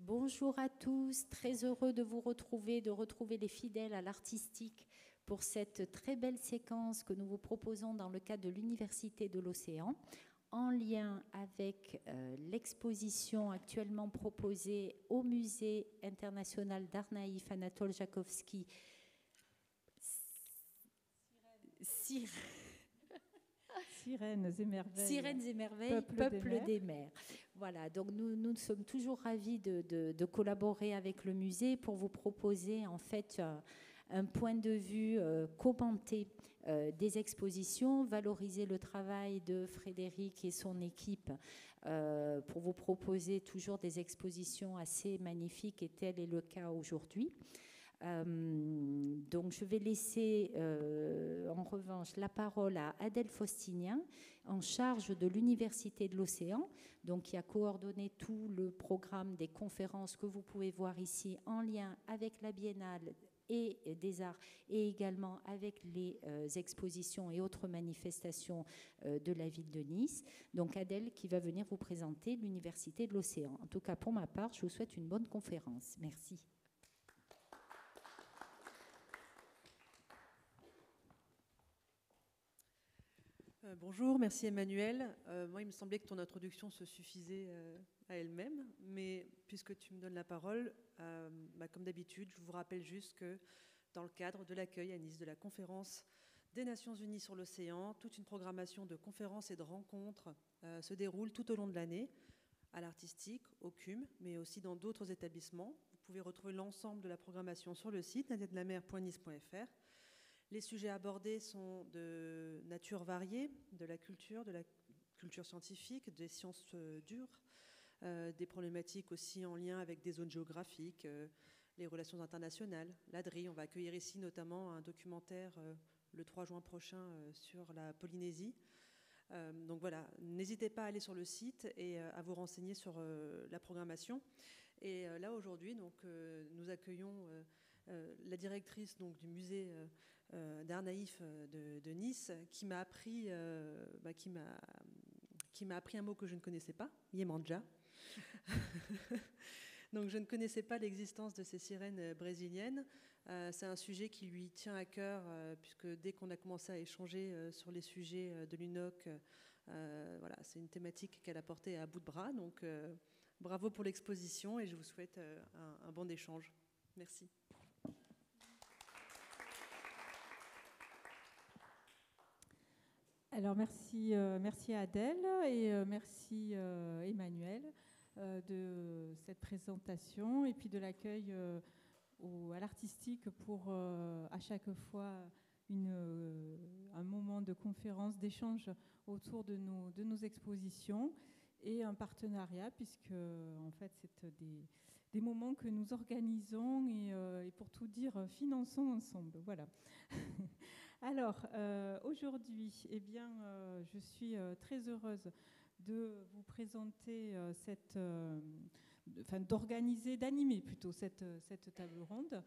Bonjour à tous, très heureux de vous retrouver, de retrouver les fidèles à l'artistique pour cette très belle séquence que nous vous proposons dans le cadre de l'Université de l'Océan, en lien avec l'exposition actuellement proposée au Musée international d'art naïf Anatole Jakovski. Sirènes et merveilles. Sirènes et merveilles, peuple des mers. Voilà, donc nous sommes toujours ravis de collaborer avec le musée pour vous proposer en fait un point de vue commenté des expositions, valoriser le travail de Frédéric et son équipe pour vous proposer toujours des expositions assez magnifiques, et tel est le cas aujourd'hui. Donc je vais laisser en revanche la parole à Adèle Faustinien, en charge de l'Université de l'Océan, donc qui a coordonné tout le programme des conférences que vous pouvez voir ici en lien avec la Biennale et des arts et également avec les expositions et autres manifestations de la ville de Nice. Donc Adèle qui va venir vous présenter l'Université de l'Océan. En tout cas pour ma part, je vous souhaite une bonne conférence. Merci. Bonjour, merci Emmanuel. Moi, il me semblait que ton introduction se suffisait à elle-même, mais puisque tu me donnes la parole, comme d'habitude, je vous rappelle juste que dans le cadre de l'accueil à Nice de la conférence des Nations Unies sur l'océan, toute une programmation de conférences et de rencontres se déroule tout au long de l'année, à l'Artistique, au CUM, mais aussi dans d'autres établissements. Vous pouvez retrouver l'ensemble de la programmation sur le site nadiedelamere.nice.fr. Les sujets abordés sont de nature variée, de la culture scientifique, des sciences dures, des problématiques aussi en lien avec des zones géographiques, les relations internationales, l'ADRI. On va accueillir ici notamment un documentaire le 3 juin prochain sur la Polynésie. Donc voilà, n'hésitez pas à aller sur le site et à vous renseigner sur la programmation. Et là aujourd'hui, nous accueillons la directrice du musée d'art naïf de Nice, qui m'a appris un mot que je ne connaissais pas, Yemanja. Donc je ne connaissais pas l'existence de ces sirènes brésiliennes. C'est un sujet qui lui tient à cœur, puisque dès qu'on a commencé à échanger sur les sujets de l'UNOC, voilà, c'est une thématique qu'elle a portée à bout de bras. Donc bravo pour l'exposition et je vous souhaite un bon échange. Merci. Alors merci à Adèle et merci Emmanuel de cette présentation et puis de l'accueil à l'artistique pour à chaque fois un moment de conférence, d'échange autour de nos expositions et un partenariat puisque en fait c'est des moments que nous organisons et pour tout dire finançons ensemble. Voilà. Alors aujourd'hui, eh bien, je suis très heureuse de vous présenter d'animer plutôt cette table ronde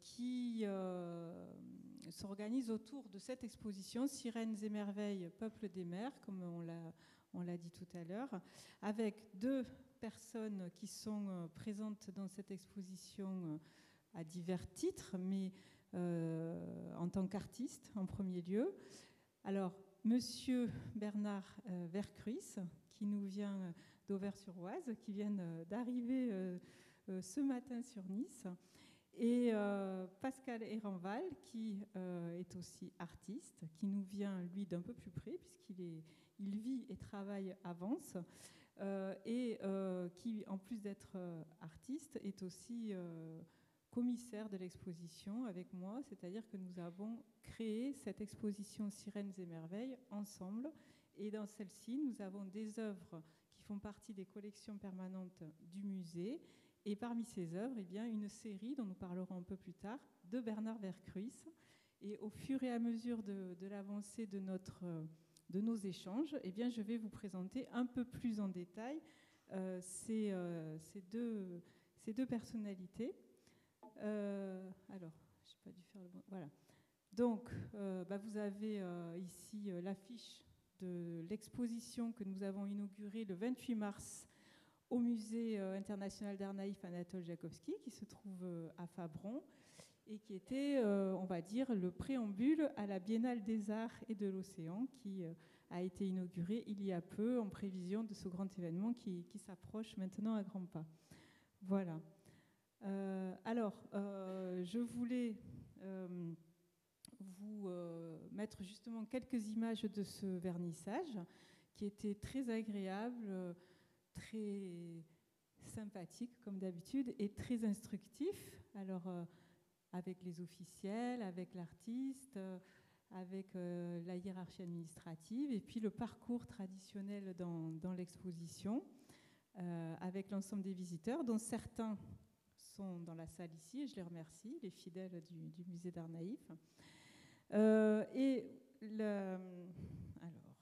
qui s'organise autour de cette exposition Sirènes et merveilles, peuple des mers, comme on l'a dit tout à l'heure, avec deux personnes qui sont présentes dans cette exposition à divers titres, mais en tant qu'artiste en premier lieu. Alors, Monsieur Bernard Vercruys, qui nous vient d'Auvers-sur-Oise, qui vient d'arriver ce matin sur Nice, et Pascal Ehrenval, qui est aussi artiste, qui nous vient, lui, d'un peu plus près, puisqu'il vit et travaille à Vence, et qui, en plus d'être artiste, est aussi commissaire de l'exposition avec moi, c'est-à-dire que nous avons créé cette exposition Sirènes et merveilles ensemble, et dans celle-ci, nous avons des œuvres qui font partie des collections permanentes du musée, et parmi ces œuvres, eh bien, une série dont nous parlerons un peu plus tard, de Bernard Vercruys. Et au fur et à mesure de l'avancée de nos échanges, eh bien, je vais vous présenter un peu plus en détail ces deux personnalités. Alors, je n'ai pas dû faire le bon. Voilà. Donc, vous avez ici l'affiche de l'exposition que nous avons inaugurée le 28 mars au Musée international d'art naïf Anatole Jakowski, qui se trouve à Fabron, et qui était, on va dire, le préambule à la Biennale des Arts et de l'Océan, qui a été inaugurée il y a peu, en prévision de ce grand événement qui s'approche maintenant à grands pas. Voilà. Je voulais vous mettre justement quelques images de ce vernissage, qui était très agréable, très sympathique comme d'habitude, et très instructif. Alors, avec les officiels, avec l'artiste, avec la hiérarchie administrative, et puis le parcours traditionnel dans l'exposition, avec l'ensemble des visiteurs, dont certains sont dans la salle ici, et je les remercie, les fidèles du musée d'art naïf. Alors,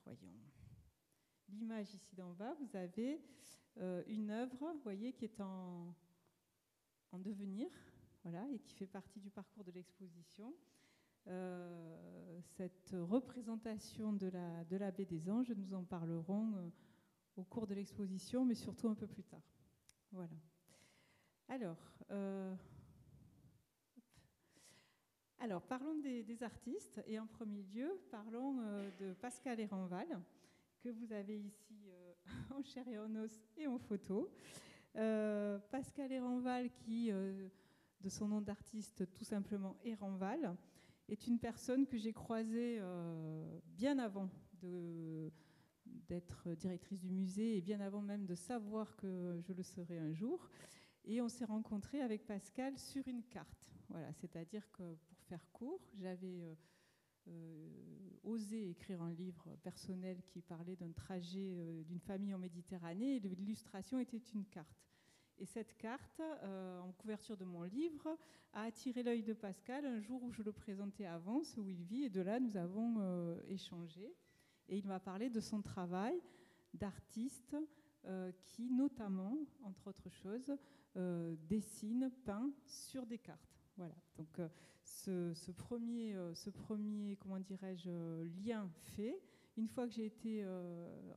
voyons. L'image ici d'en bas, vous avez une œuvre, vous voyez, qui est en devenir, voilà, et qui fait partie du parcours de l'exposition. Cette représentation de la baie des Anges, nous en parlerons au cours de l'exposition, mais surtout un peu plus tard. Voilà. Alors, parlons des artistes, et en premier lieu, parlons de Pascal Ehrenval, que vous avez ici en chair et en os et en photo. Pascal Ehrenval, qui, de son nom d'artiste tout simplement Ehrenval, est une personne que j'ai croisée bien avant d'être directrice du musée et bien avant même de savoir que je le serais un jour. Et on s'est rencontrés avec Pascal sur une carte. Voilà, c'est-à-dire que, pour faire court, j'avais osé écrire un livre personnel qui parlait d'un trajet d'une famille en Méditerranée, et l'illustration était une carte. Et cette carte, en couverture de mon livre, a attiré l'œil de Pascal un jour où je le présentais à Vence, où il vit, et de là, nous avons échangé. Et il m'a parlé de son travail d'artiste qui, notamment, entre autres choses, dessine, peint sur des cartes. Voilà. Donc, ce premier, comment dirais-je, lien fait. Une fois que j'ai été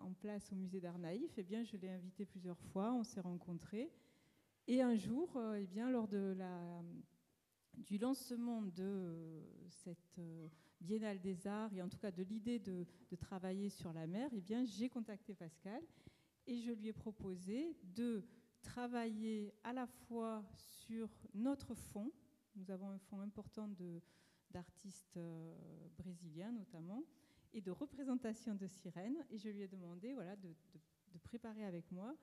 en place au musée d'art naïf, eh bien, je l'ai invité plusieurs fois, on s'est rencontrés. Et un jour, eh bien, lors du lancement de cette Biennale des Arts, et en tout cas de l'idée de travailler sur la mer, eh bien, j'ai contacté Pascal et je lui ai proposé de travailler à la fois sur notre fonds. Nous avons un fonds important d'artistes brésiliens notamment, et de représentation de sirènes. Et je lui ai demandé, voilà, de préparer avec moi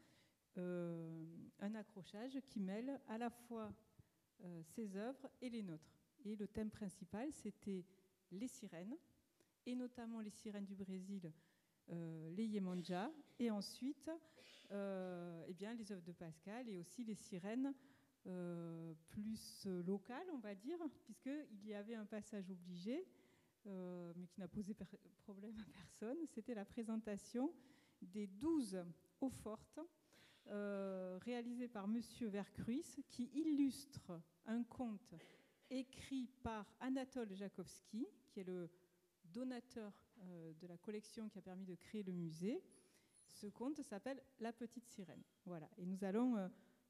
un accrochage qui mêle à la fois ses œuvres et les nôtres. Et le thème principal, c'était les sirènes, et notamment les sirènes du Brésil, les Yemanja, et ensuite eh bien, les œuvres de Pascal, et aussi les sirènes plus locales, on va dire, puisqu'il y avait un passage obligé, mais qui n'a posé problème à personne. C'était la présentation des 12 eaux-fortes réalisé par Monsieur Vercruys, qui illustre un conte écrit par Anatole Jakowski, qui est le donateur de la collection qui a permis de créer le musée. Ce conte s'appelle La Petite Sirène. Voilà. Et nous allons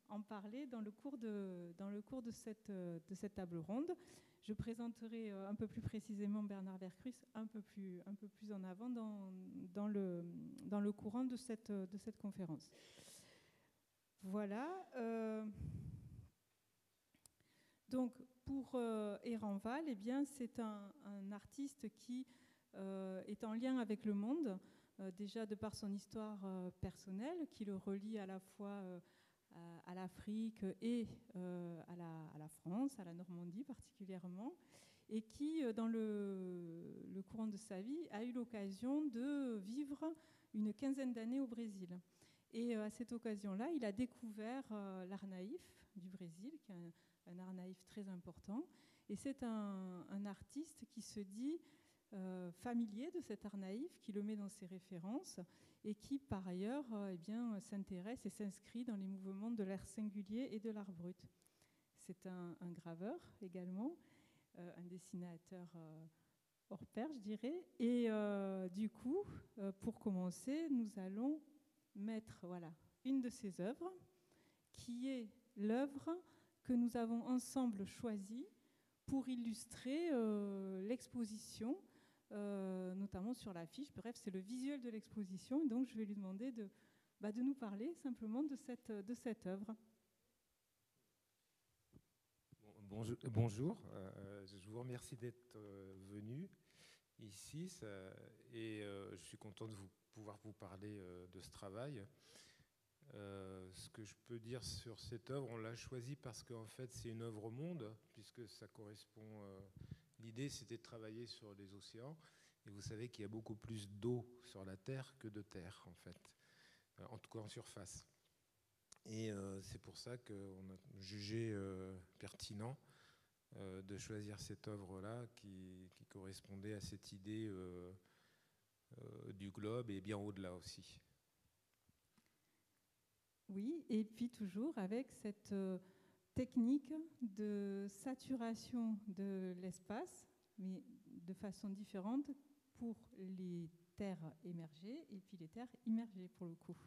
en parler dans le cours de cette table ronde. Je présenterai un peu plus précisément Bernard Vercruys un peu plus en avant dans le courant de cette conférence. Voilà. Donc, pour Ehrenval, eh bien, c'est un artiste qui est en lien avec le monde, déjà de par son histoire personnelle, qui le relie à la fois à l'Afrique et à la France, à la Normandie particulièrement, et qui, dans le courant de sa vie, a eu l'occasion de vivre une quinzaine d'années au Brésil. Et à cette occasion-là, il a découvert l'art naïf du Brésil, qui est un art naïf très important. Et c'est un artiste qui se dit familier de cet art naïf, qui le met dans ses références, et qui, par ailleurs, eh bien, s'intéresse et s'inscrit dans les mouvements de l'art singulier et de l'art brut. C'est un graveur également, un dessinateur hors pair, je dirais. Et du coup, pour commencer, nous allons mettre une de ses œuvres, qui est l'œuvre que nous avons ensemble choisie pour illustrer l'exposition, notamment sur l'affiche. Bref, c'est le visuel de l'exposition. Et donc, je vais lui demander de nous parler simplement de cette œuvre. Bonjour, je vous remercie d'être venu ici et je suis content de pouvoir vous parler de ce travail. Ce que je peux dire sur cette œuvre, on l'a choisie parce qu'en fait c'est une œuvre monde, puisque ça correspond. L'idée c'était de travailler sur les océans, et vous savez qu'il y a beaucoup plus d'eau sur la Terre que de terre en fait, en tout cas en surface. Et c'est pour ça qu'on a jugé pertinent de choisir cette œuvre-là qui correspondait à cette idée du globe et bien au-delà aussi. Oui, et puis toujours avec cette technique de saturation de l'espace, mais de façon différente pour les terres émergées et puis les terres immergées pour le coup.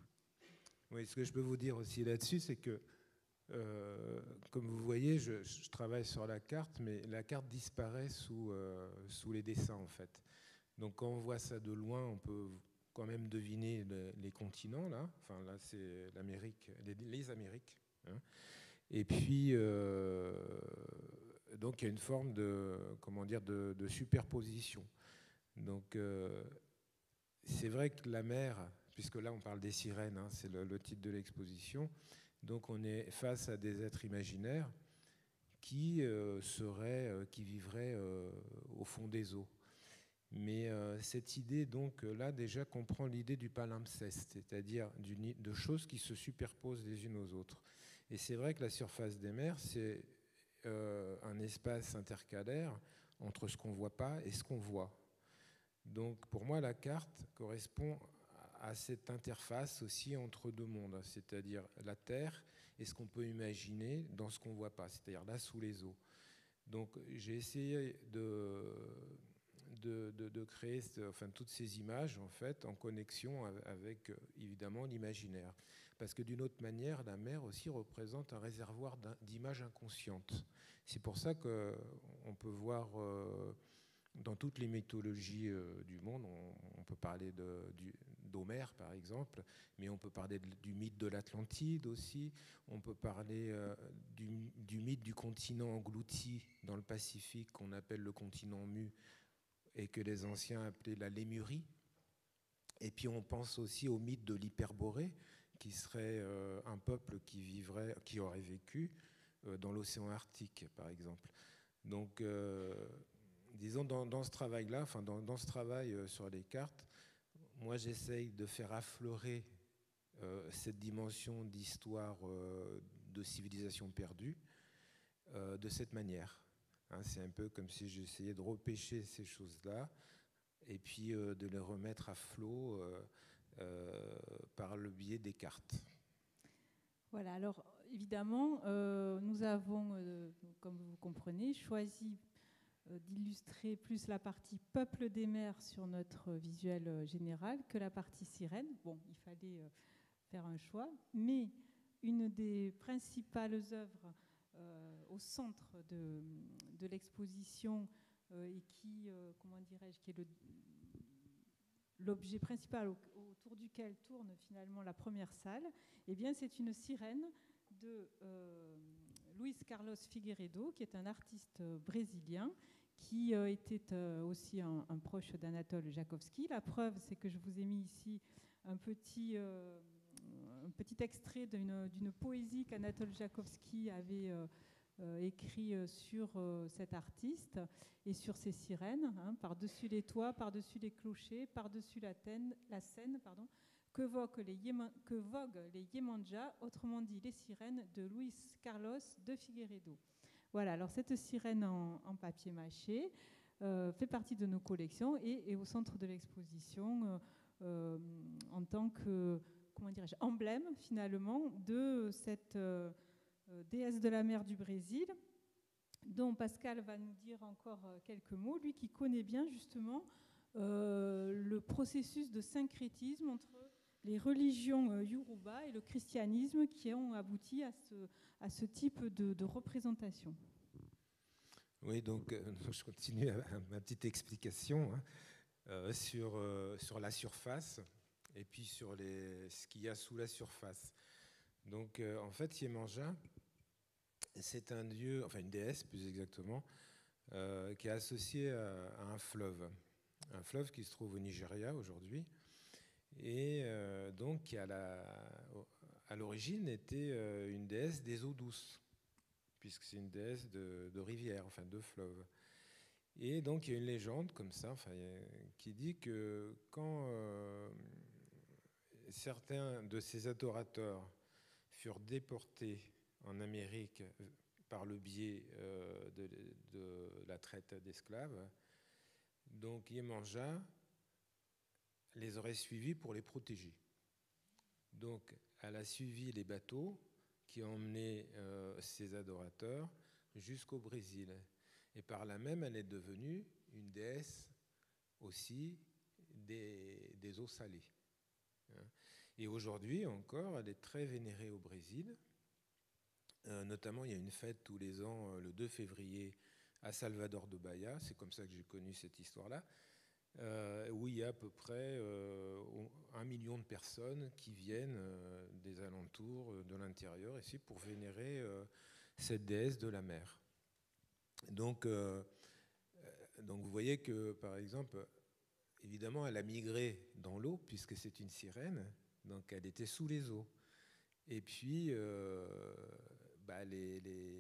Oui, ce que je peux vous dire aussi là-dessus, c'est que, comme vous voyez, je travaille sur la carte, mais la carte disparaît sous les dessins, en fait. Donc, quand on voit ça de loin, on peut quand même deviner les continents, là. Enfin, là, c'est l'Amérique, les Amériques. Hein. Et puis, donc, il y a une forme de superposition. Donc, c'est vrai que la mer, puisque là on parle des sirènes, hein, c'est le titre de l'exposition, donc on est face à des êtres imaginaires qui vivraient au fond des eaux. Mais cette idée donc là déjà comprend l'idée du palimpseste, c'est-à-dire de choses qui se superposent les unes aux autres. Et c'est vrai que la surface des mers, c'est un espace intercalaire entre ce qu'on ne voit pas et ce qu'on voit. Donc pour moi, la carte correspond à cette interface aussi entre deux mondes, c'est-à-dire la Terre et ce qu'on peut imaginer dans ce qu'on ne voit pas, c'est-à-dire là sous les eaux. Donc j'ai essayé de créer toutes ces images en fait en connexion avec évidemment l'imaginaire. Parce que d'une autre manière, la mer aussi représente un réservoir d'images inconscientes. C'est pour ça qu'on peut voir dans toutes les mythologies du monde, on peut parler d'Homère par exemple, mais on peut parler du mythe de l'Atlantide aussi, on peut parler du mythe du continent englouti dans le Pacifique qu'on appelle le continent mu et que les anciens appelaient la Lémurie. Et puis on pense aussi au mythe de l'Hyperborée, qui serait un peuple qui aurait vécu dans l'océan Arctique par exemple. Donc disons, dans ce travail-là, dans ce travail sur les cartes, moi j'essaye de faire affleurer cette dimension d'histoire de civilisation perdue de cette manière. Hein, c'est un peu comme si j'essayais de repêcher ces choses-là et puis de les remettre à flot par le biais des cartes. Voilà, alors évidemment, nous avons, comme vous comprenez, choisi d'illustrer plus la partie peuple des mers sur notre visuel général que la partie sirène. Bon, il fallait faire un choix, mais une des principales œuvres au centre de l'exposition et qui, qui est l'objet principal autour duquel tourne finalement la première salle, eh bien, c'est une sirène de Luis Carlos Figueiredo, qui est un artiste brésilien, qui était aussi un proche d'Anatole Jakowski. La preuve, c'est que je vous ai mis ici un petit extrait d'une poésie qu'Anatole Jakowski avait écrit sur cet artiste et sur ses sirènes, hein, par-dessus les toits, par-dessus les clochers, par-dessus la Seine, que voguent les Yemanja, autrement dit les sirènes de Luis Carlos de Figueiredo. Voilà, alors cette sirène en papier mâché fait partie de nos collections et est au centre de l'exposition en tant que, emblème finalement de cette déesse de la mer du Brésil, dont Pascal va nous dire encore quelques mots, lui qui connaît bien justement le processus de syncrétisme entre les religions yoruba et le christianisme qui ont abouti à ce type de représentation. Oui, donc je continue ma petite explication sur la surface et puis sur ce qu'il y a sous la surface. Donc en fait, Yemanja, c'est un dieu, enfin une déesse plus exactement, qui est associée à un fleuve qui se trouve au Nigeria aujourd'hui, et donc qui à l'origine était une déesse des eaux douces, puisque c'est une déesse de rivière, enfin de fleuve. Et donc il y a une légende comme ça, enfin, qui dit que quand certains de ses adorateurs furent déportés en Amérique par le biais de la traite d'esclaves, donc Yemanja les aurait suivis pour les protéger. Donc elle a suivi les bateaux qui ont emmené ses adorateurs jusqu'au Brésil. Et par là même, elle est devenue une déesse aussi des eaux salées. Et aujourd'hui encore, elle est très vénérée au Brésil. Notamment, il y a une fête tous les ans, le 2 février, à Salvador de Bahia. C'est comme ça que j'ai connu cette histoire-là. Où il y a à peu près 1 million de personnes qui viennent des alentours, de l'intérieur, ici, pour vénérer cette déesse de la mer. Donc vous voyez que, par exemple, évidemment, elle a migré dans l'eau, puisque c'est une sirène, donc elle était sous les eaux. Et puis,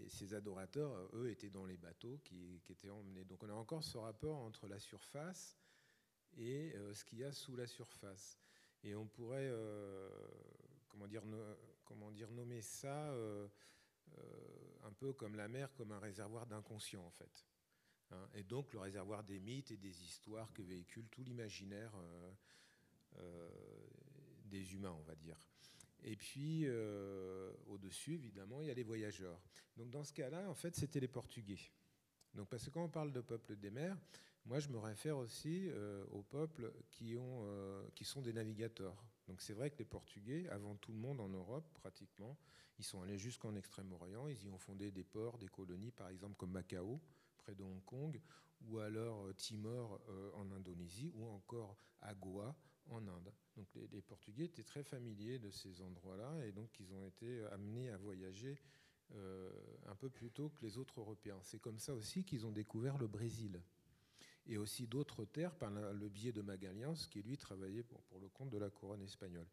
ses adorateurs, eux, étaient dans les bateaux qui étaient emmenés. Donc on a encore ce rapport entre la surface et ce qu'il y a sous la surface. Et on pourrait, nommer ça un peu comme la mer, comme un réservoir d'inconscient, en fait. Et donc le réservoir des mythes et des histoires que véhicule tout l'imaginaire des humains, on va dire. Et puis, au-dessus, évidemment, il y a les voyageurs. Donc dans ce cas-là, en fait, c'était les Portugais. Donc, parce que quand on parle de peuple des mers, moi, je me réfère aussi aux peuples qui sont des navigateurs. Donc c'est vrai que les Portugais, avant tout le monde en Europe, pratiquement, ils sont allés jusqu'en Extrême-Orient, ils y ont fondé des ports, des colonies, par exemple comme Macao, près de Hong Kong, ou alors Timor en Indonésie, ou encore à Goa en Inde. Donc les Portugais étaient très familiers de ces endroits-là, et donc ils ont été amenés à voyager un peu plus tôt que les autres Européens. C'est comme ça aussi qu'ils ont découvert le Brésil, et aussi d'autres terres par le biais de Magalhães, qui lui travaillait pour le compte de la couronne espagnole.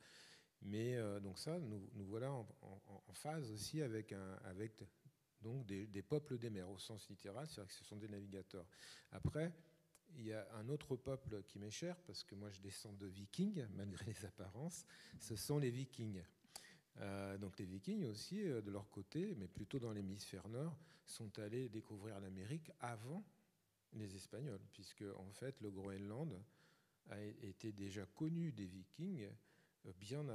Mais donc ça, nous voilà en phase aussi avec donc des peuples des mers, au sens littéral, c'est-à-dire que ce sont des navigateurs. Après, il y a un autre peuple qui m'est cher, parce que moi je descends de Vikings, malgré les apparences, ce sont les Vikings. Donc les Vikings aussi, de leur côté, mais plutôt dans l'hémisphère nord, sont allés découvrir l'Amérique avant les Espagnols, puisque en fait le Groenland a été déjà connu des Vikings bien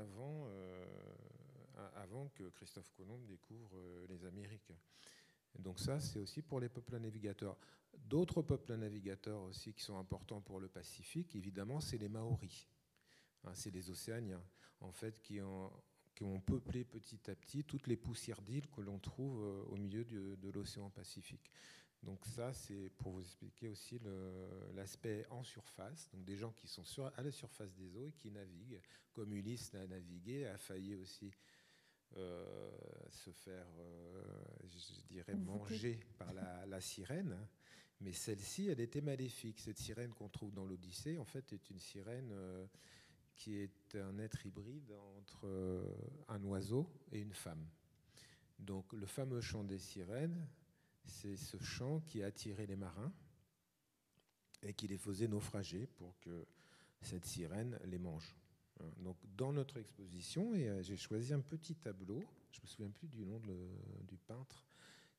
avant que Christophe Colomb découvre les Amériques. Donc ça, c'est aussi pour les peuples navigateurs. D'autres peuples navigateurs aussi qui sont importants pour le Pacifique, évidemment, c'est les Maoris. C'est les Océaniens, en fait, qui ont peuplé petit à petit toutes les poussières d'îles que l'on trouve au milieu de l'océan Pacifique. Donc ça, c'est pour vous expliquer aussi l'aspect en surface, donc des gens qui sont à la surface des eaux et qui naviguent, comme Ulysse a navigué, a failli aussi se faire, je dirais, manger par la sirène, mais celle-ci, elle était maléfique. Cette sirène qu'on trouve dans l'Odyssée, en fait, est une sirène qui est un être hybride entre un oiseau et une femme. Donc le fameux chant des sirènes, c'est ce chant qui a attiré les marins et qui les faisait naufrager pour que cette sirène les mange. Donc dans notre exposition, et j'ai choisi un petit tableau, je ne me souviens plus du nom du peintre,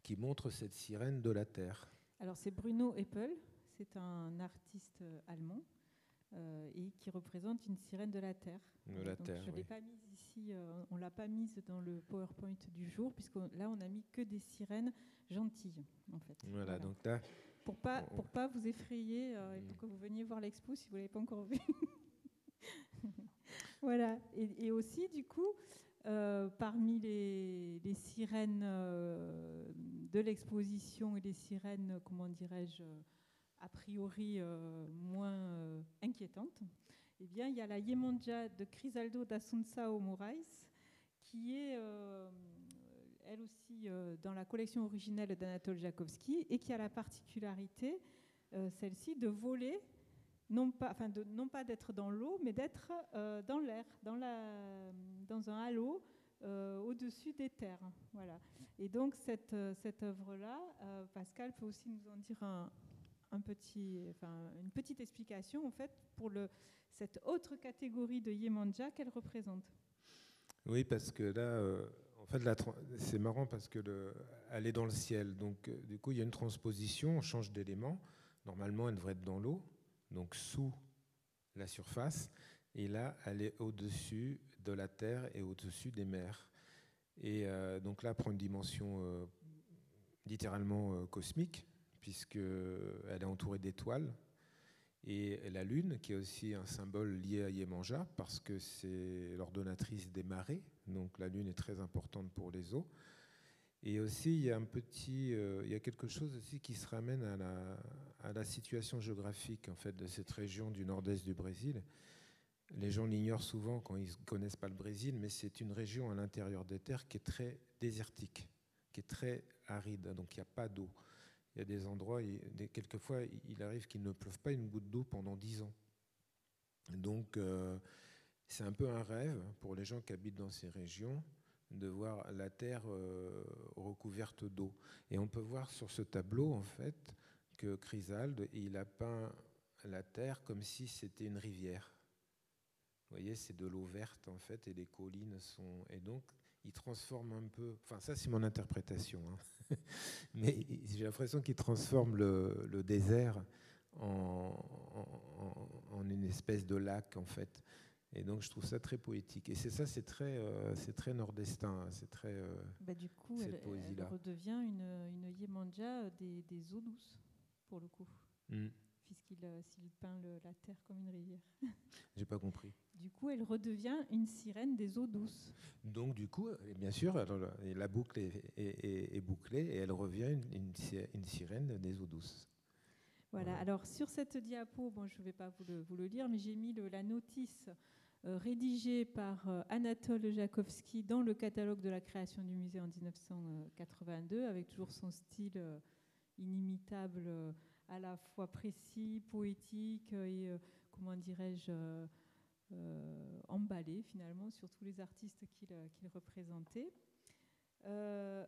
qui montre cette sirène de la terre. Alors c'est Bruno Eppel, c'est un artiste allemand et qui représente une sirène de la terre. De la terre, je ne l'ai pas mise ici, on ne l'a pas mise dans le PowerPoint du jour, puisque là on a mis que des sirènes gentilles en fait. Voilà. Donc là, pour pas vous effrayer et pour que vous veniez voir l'expo si vous ne l'avez pas encore vu. Voilà. Et aussi, du coup, parmi les sirènes de l'exposition et les sirènes, comment dirais-je, a priori moins inquiétantes, eh bien, il y a la Yemanja de Crisaldo da Assunção Moraes, qui est elle aussi dans la collection originelle d'Anatole Jakowski et qui a la particularité, celle-ci, de voler, non pas d'être dans l'eau, mais d'être dans l'air, dans un halo au-dessus des terres. Voilà. Et donc cette œuvre-là, Pascal peut aussi nous en dire une petite explication en fait pour cette autre catégorie de Yemanja qu'elle représente. Oui, parce que là, en fait, c'est marrant parce que elle est dans le ciel. Donc, du coup, il y a une transposition, on change d'élément. Normalement, elle devrait être dans l'eau, donc sous la surface. Et là, elle est au-dessus de la terre et au-dessus des mers. Et donc là, elle prend une dimension littéralement cosmique, puisqu'elle est entourée d'étoiles. Et la lune, qui est aussi un symbole lié à Yemanja, parce que c'est l'ordonnatrice des marées, donc la lune est très importante pour les eaux. Et aussi, il y a quelque chose aussi qui se ramène à la situation géographique en fait, de cette région du nord-est du Brésil. Les gens l'ignorent souvent quand ils ne connaissent pas le Brésil, mais c'est une région à l'intérieur des terres qui est très désertique, qui est très aride, donc il n'y a pas d'eau. Il y a des endroits, quelquefois, il arrive qu'il ne pleuve pas une goutte d'eau pendant 10 ans. Donc, c'est un peu un rêve pour les gens qui habitent dans ces régions de voir la terre recouverte d'eau. Et on peut voir sur ce tableau, en fait, que Chrysalde, il a peint la terre comme si c'était une rivière. Vous voyez, c'est de l'eau verte, en fait, et les collines sont... Et donc, il transforme un peu... Enfin, ça, c'est mon interprétation. Hein. Mais j'ai l'impression qu'il transforme le désert en une espèce de lac, en fait. Et donc, je trouve ça très poétique. Et c'est très nord-estin. C'est très... du coup, elle redevient une Yemanja des eaux douces, pour le coup. Puisqu'il peint la terre comme une rivière. J'ai pas compris. Du coup, elle redevient une sirène des eaux douces. Donc, du coup, bien sûr, la boucle est bouclée et elle revient une sirène des eaux douces. Voilà. Alors, sur cette diapo, je ne vais pas vous le lire, mais j'ai mis la notice rédigée par Anatole Jakowski dans le catalogue de la création du musée en 1982, avec toujours son style inimitable, à la fois précis, poétique et, comment dirais-je, emballé finalement sur tous les artistes qu'il représentait. Ouais.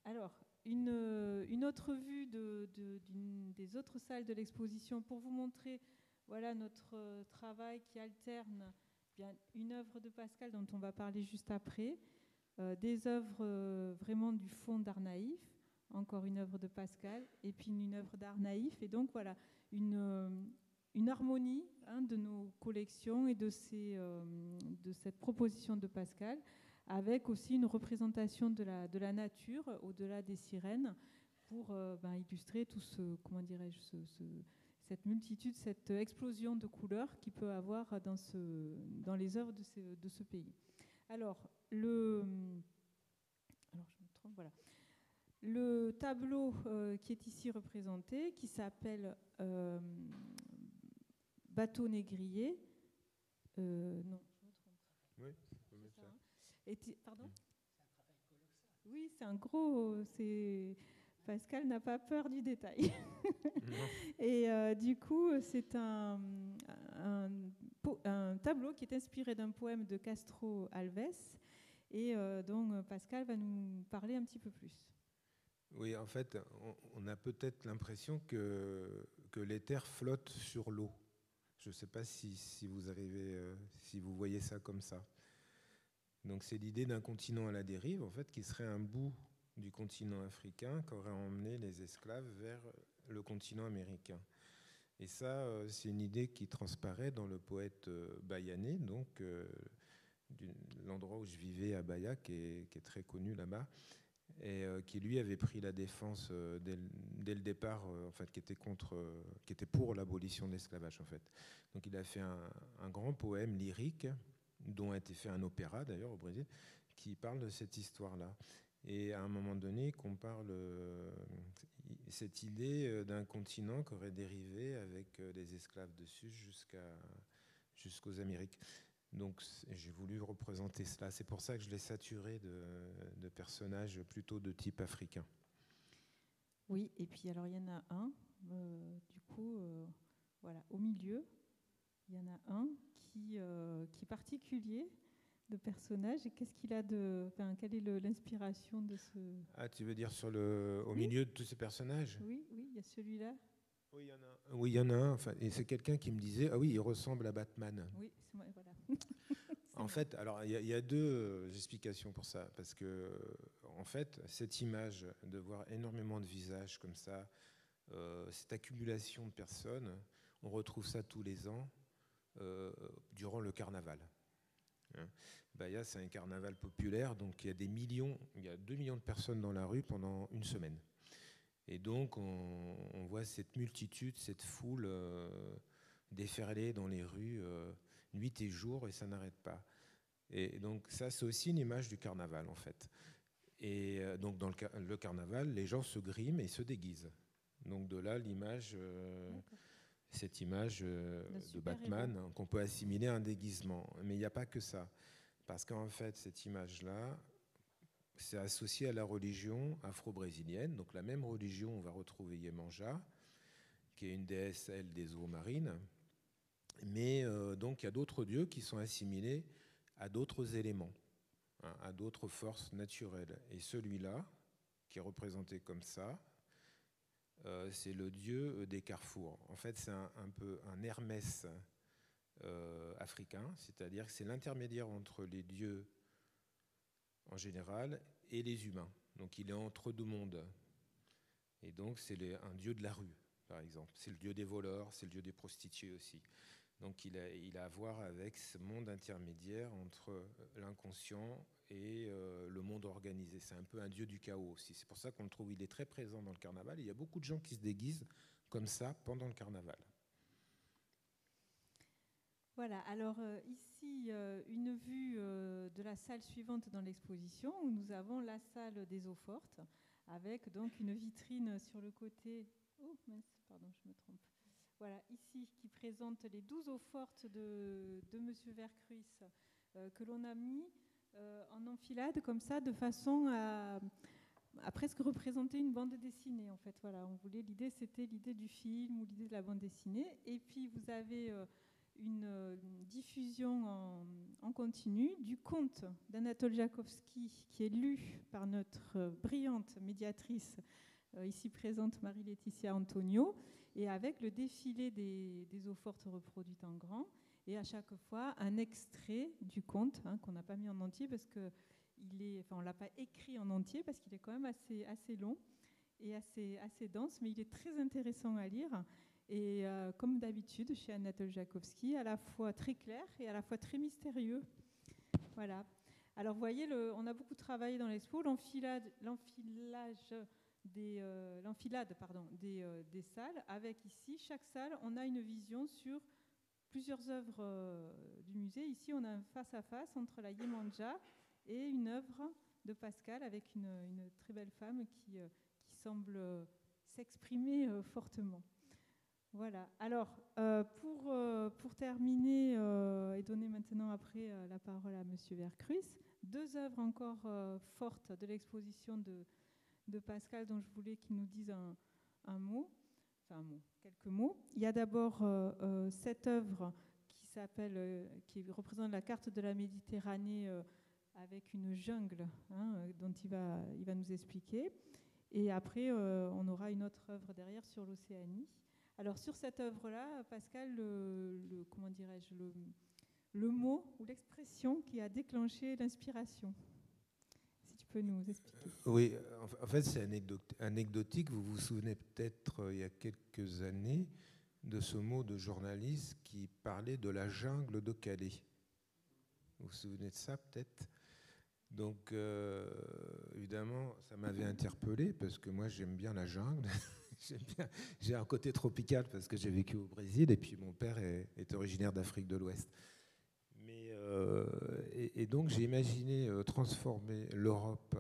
Alors, une autre vue des autres salles de l'exposition pour vous montrer voilà, notre travail qui alterne bien une œuvre de Pascal dont on va parler juste après, des œuvres vraiment du fond d'art naïf, encore une œuvre de Pascal, et puis une œuvre d'art naïf. Et donc voilà, une harmonie de nos collections et de cette proposition de Pascal, avec aussi une représentation de la nature au-delà des sirènes pour illustrer tout cette multitude, cette explosion de couleurs qu'il peut avoir dans les œuvres de ce pays. Alors, je me trompe, voilà. Le tableau qui est ici représenté, qui s'appelle Bateau négrier. Non, je me trompe. Oui, on peut mettre ça. Pardon ? Oui, c'est un gros... Pascal n'a pas peur du détail. Et du coup, c'est un tableau qui est inspiré d'un poème de Castro Alves et dont Pascal va nous parler un petit peu plus. Oui, en fait, on a peut-être l'impression que l'éther flotte sur l'eau. Je ne sais pas si vous voyez ça comme ça. Donc c'est l'idée d'un continent à la dérive, en fait, qui serait un bout du continent africain qu'aurait emmené les esclaves vers le continent américain. Et ça, c'est une idée qui transparaît dans le poète baïanais, donc l'endroit où je vivais à Baïa, qui est très connu là-bas. et qui lui avait pris la défense dès le départ, en fait, qui était pour l'abolition de l'esclavage, en fait. Donc il a fait un grand poème lyrique, dont a été fait un opéra d'ailleurs au Brésil, qui parle de cette histoire-là. Et à un moment donné, qu'on parle cette idée d'un continent qui aurait dérivé avec des esclaves dessus jusqu'aux Amériques. Donc j'ai voulu représenter cela. C'est pour ça que je l'ai saturé de personnages plutôt de type africain. Oui, et puis alors il y en a un, du coup, voilà, au milieu, il y en a un qui est particulier de personnage. Et qu'est-ce qu'il a quelle est l'inspiration de ce... Ah, tu veux dire au milieu de tous ces personnages? Oui, il y a celui-là. Oui, il y en a. Oui, il y en a un. Enfin, et c'est quelqu'un qui me disait, ah oui, il ressemble à Batman. Oui, voilà. En fait, alors il y a deux explications pour ça, parce que en fait, cette image de voir énormément de visages comme ça, cette accumulation de personnes, on retrouve ça tous les ans durant le carnaval. Bahia, c'est un carnaval populaire, donc il y a il y a 2 millions de personnes dans la rue pendant une semaine. Et donc on voit cette multitude, cette foule déferler dans les rues nuit et jour, et ça n'arrête pas. Et donc ça, c'est aussi une image du carnaval, en fait. Et donc dans le carnaval, les gens se griment et se déguisent. Donc de là l'image, cette image de Batman qu'on peut assimiler à un déguisement. Mais il n'y a pas que ça. Parce qu'en fait, cette image-là, c'est associé à la religion afro-brésilienne. Donc la même religion, on va retrouver Iemanjá, qui est une déesse, elle, des eaux marines. Mais donc il y a d'autres dieux qui sont assimilés à d'autres éléments, à d'autres forces naturelles. Et celui-là, qui est représenté comme ça, c'est le dieu des carrefours. En fait, c'est un peu un Hermès africain, c'est-à-dire que c'est l'intermédiaire entre les dieux en général et les humains. Donc il est entre deux mondes. Et donc c'est un dieu de la rue, par exemple. C'est le dieu des voleurs, c'est le dieu des prostituées aussi. Donc il a à voir avec ce monde intermédiaire entre l'inconscient et le monde organisé. C'est un peu un dieu du chaos aussi. C'est pour ça qu'on le trouve, il est très présent dans le carnaval. Il y a beaucoup de gens qui se déguisent comme ça pendant le carnaval. Voilà, alors ici, une vue de la salle suivante dans l'exposition, où nous avons la salle des eaux fortes, avec donc une vitrine sur le côté... Oh mince, pardon, je me trompe. Voilà, ici, qui présente les 12 eaux fortes de M. Vercruis, que l'on a mis en enfilade comme ça, de façon à presque représenter une bande dessinée, en fait. Voilà, c'était l'idée du film ou l'idée de la bande dessinée. Et puis, vous avez une diffusion en continu du conte d'Anatole Jakowski, qui est lu par notre brillante médiatrice, ici présente Marie-Laetitia Antonio, et avec le défilé des eaux fortes reproduites en grand, et à chaque fois un extrait du conte, qu'on n'a pas mis en entier parce que on ne l'a pas écrit en entier parce qu'il est quand même assez long et assez dense, mais il est très intéressant à lire. Et comme d'habitude chez Anatole Jakowski, à la fois très clair et à la fois très mystérieux. Voilà. Alors vous voyez, on a beaucoup travaillé dans l'expo, l'enfilade des salles, avec ici, chaque salle, on a une vision sur plusieurs œuvres du musée. Ici, on a un face-à-face entre la Iemanjá et une œuvre de Pascal avec une très belle femme qui semble s'exprimer fortement. Voilà. Alors, pour terminer et donner maintenant après la parole à M. Vercruis, 2 œuvres encore fortes de l'exposition de Pascal dont je voulais qu'il nous dise quelques mots. Il y a d'abord cette œuvre qui représente la carte de la Méditerranée avec une jungle dont il va nous expliquer. Et après, on aura une autre œuvre derrière sur l'Océanie. Alors sur cette œuvre-là, Pascal, le mot ou l'expression qui a déclenché l'inspiration, si tu peux nous expliquer. Oui, en fait c'est anecdotique. Vous vous souvenez peut-être il y a quelques années de ce mot de journaliste qui parlait de la jungle de Calais. Vous vous souvenez de ça peut-être ? Donc, évidemment, ça m'avait interpellé parce que moi, j'aime bien la jungle. J'ai un côté tropical parce que j'ai vécu au Brésil et puis mon père est originaire d'Afrique de l'Ouest. Et donc, j'ai imaginé transformer l'Europe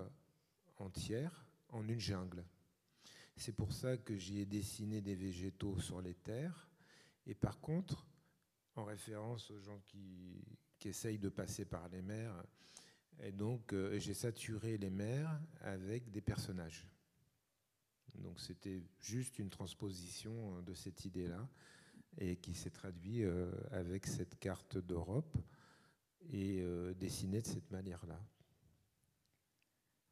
entière en une jungle. C'est pour ça que j'y ai dessiné des végétaux sur les terres. Et par contre, en référence aux gens qui essayent de passer par les mers, et donc j'ai saturé les mers avec des personnages. Donc c'était juste une transposition de cette idée-là et qui s'est traduite avec cette carte d'Europe et dessinée de cette manière-là.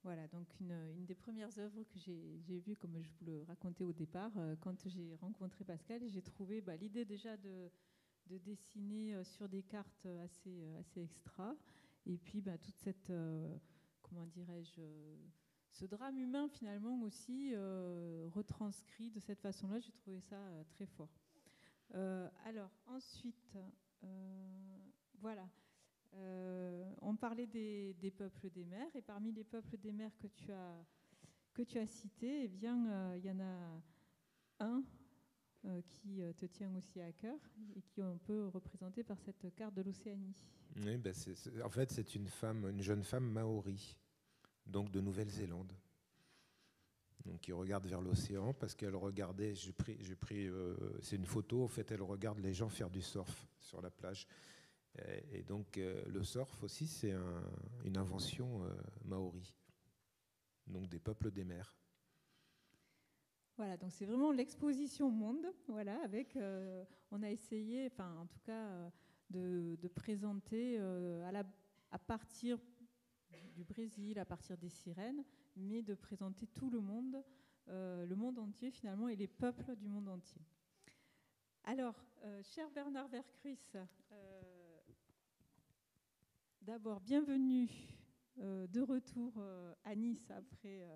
Voilà, donc une des premières œuvres que j'ai vues, comme je vous le racontais au départ, quand j'ai rencontré Pascal, j'ai trouvé l'idée déjà de dessiner sur des cartes assez extra, et puis toute cette, comment dirais-je, ce drame humain finalement aussi retranscrit de cette façon-là. J'ai trouvé ça très fort. Alors ensuite, voilà. On parlait des peuples des mers, et parmi les peuples des mers que tu as cités, eh bien, il y en a un qui te tient aussi à cœur et qui est un peu représenté par cette carte de l'Océanie. Oui, en fait, c'est une jeune femme maori, donc de Nouvelle-Zélande, donc qui regarde vers l'océan parce qu'elle regardait. C'est une photo. En fait, elle regarde les gens faire du surf sur la plage. Et donc, le surf aussi, c'est une invention maori, donc des peuples des mers. Voilà, donc c'est vraiment l'exposition monde, voilà, avec, on a essayé, enfin en tout cas, de présenter à partir du Brésil, à partir des sirènes, mais de présenter tout le monde entier finalement, et les peuples du monde entier. Alors, cher Bernard Vercruys, d'abord, bienvenue de retour à Nice après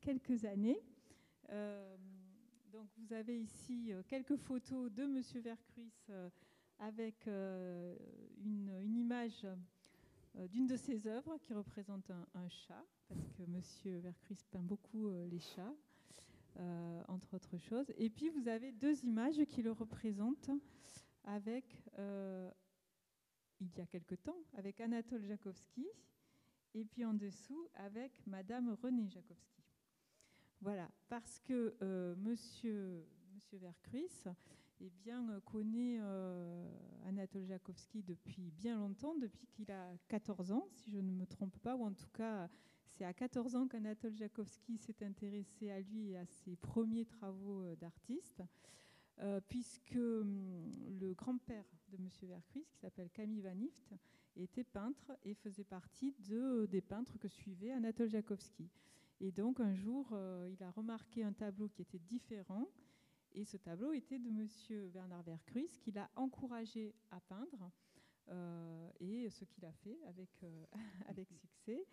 quelques années. Donc vous avez ici quelques photos de Monsieur Vercruys avec une image d'une de ses œuvres qui représente un chat, parce que Monsieur Vercruys peint beaucoup les chats, entre autres choses. Et puis vous avez deux images qui le représentent avec, il y a quelque temps, avec Anatole Jakowski, et puis en dessous avec Madame Renée Jakowski. Voilà, parce que monsieur Vercruys connaît Anatole Jakowski depuis bien longtemps, depuis qu'il a 14 ans, si je ne me trompe pas, ou en tout cas, c'est à 14 ans qu'Anatole Jakowski s'est intéressé à lui et à ses premiers travaux d'artiste, puisque le grand-père de monsieur Vercruys, qui s'appelle Camille Van Ift, était peintre et faisait partie des peintres que suivait Anatole Jakowski. Et donc, un jour, il a remarqué un tableau qui était différent. Et ce tableau était de monsieur Bernard Vercruys, qui l'a encouragé à peindre. Et ce qu'il a fait avec succès.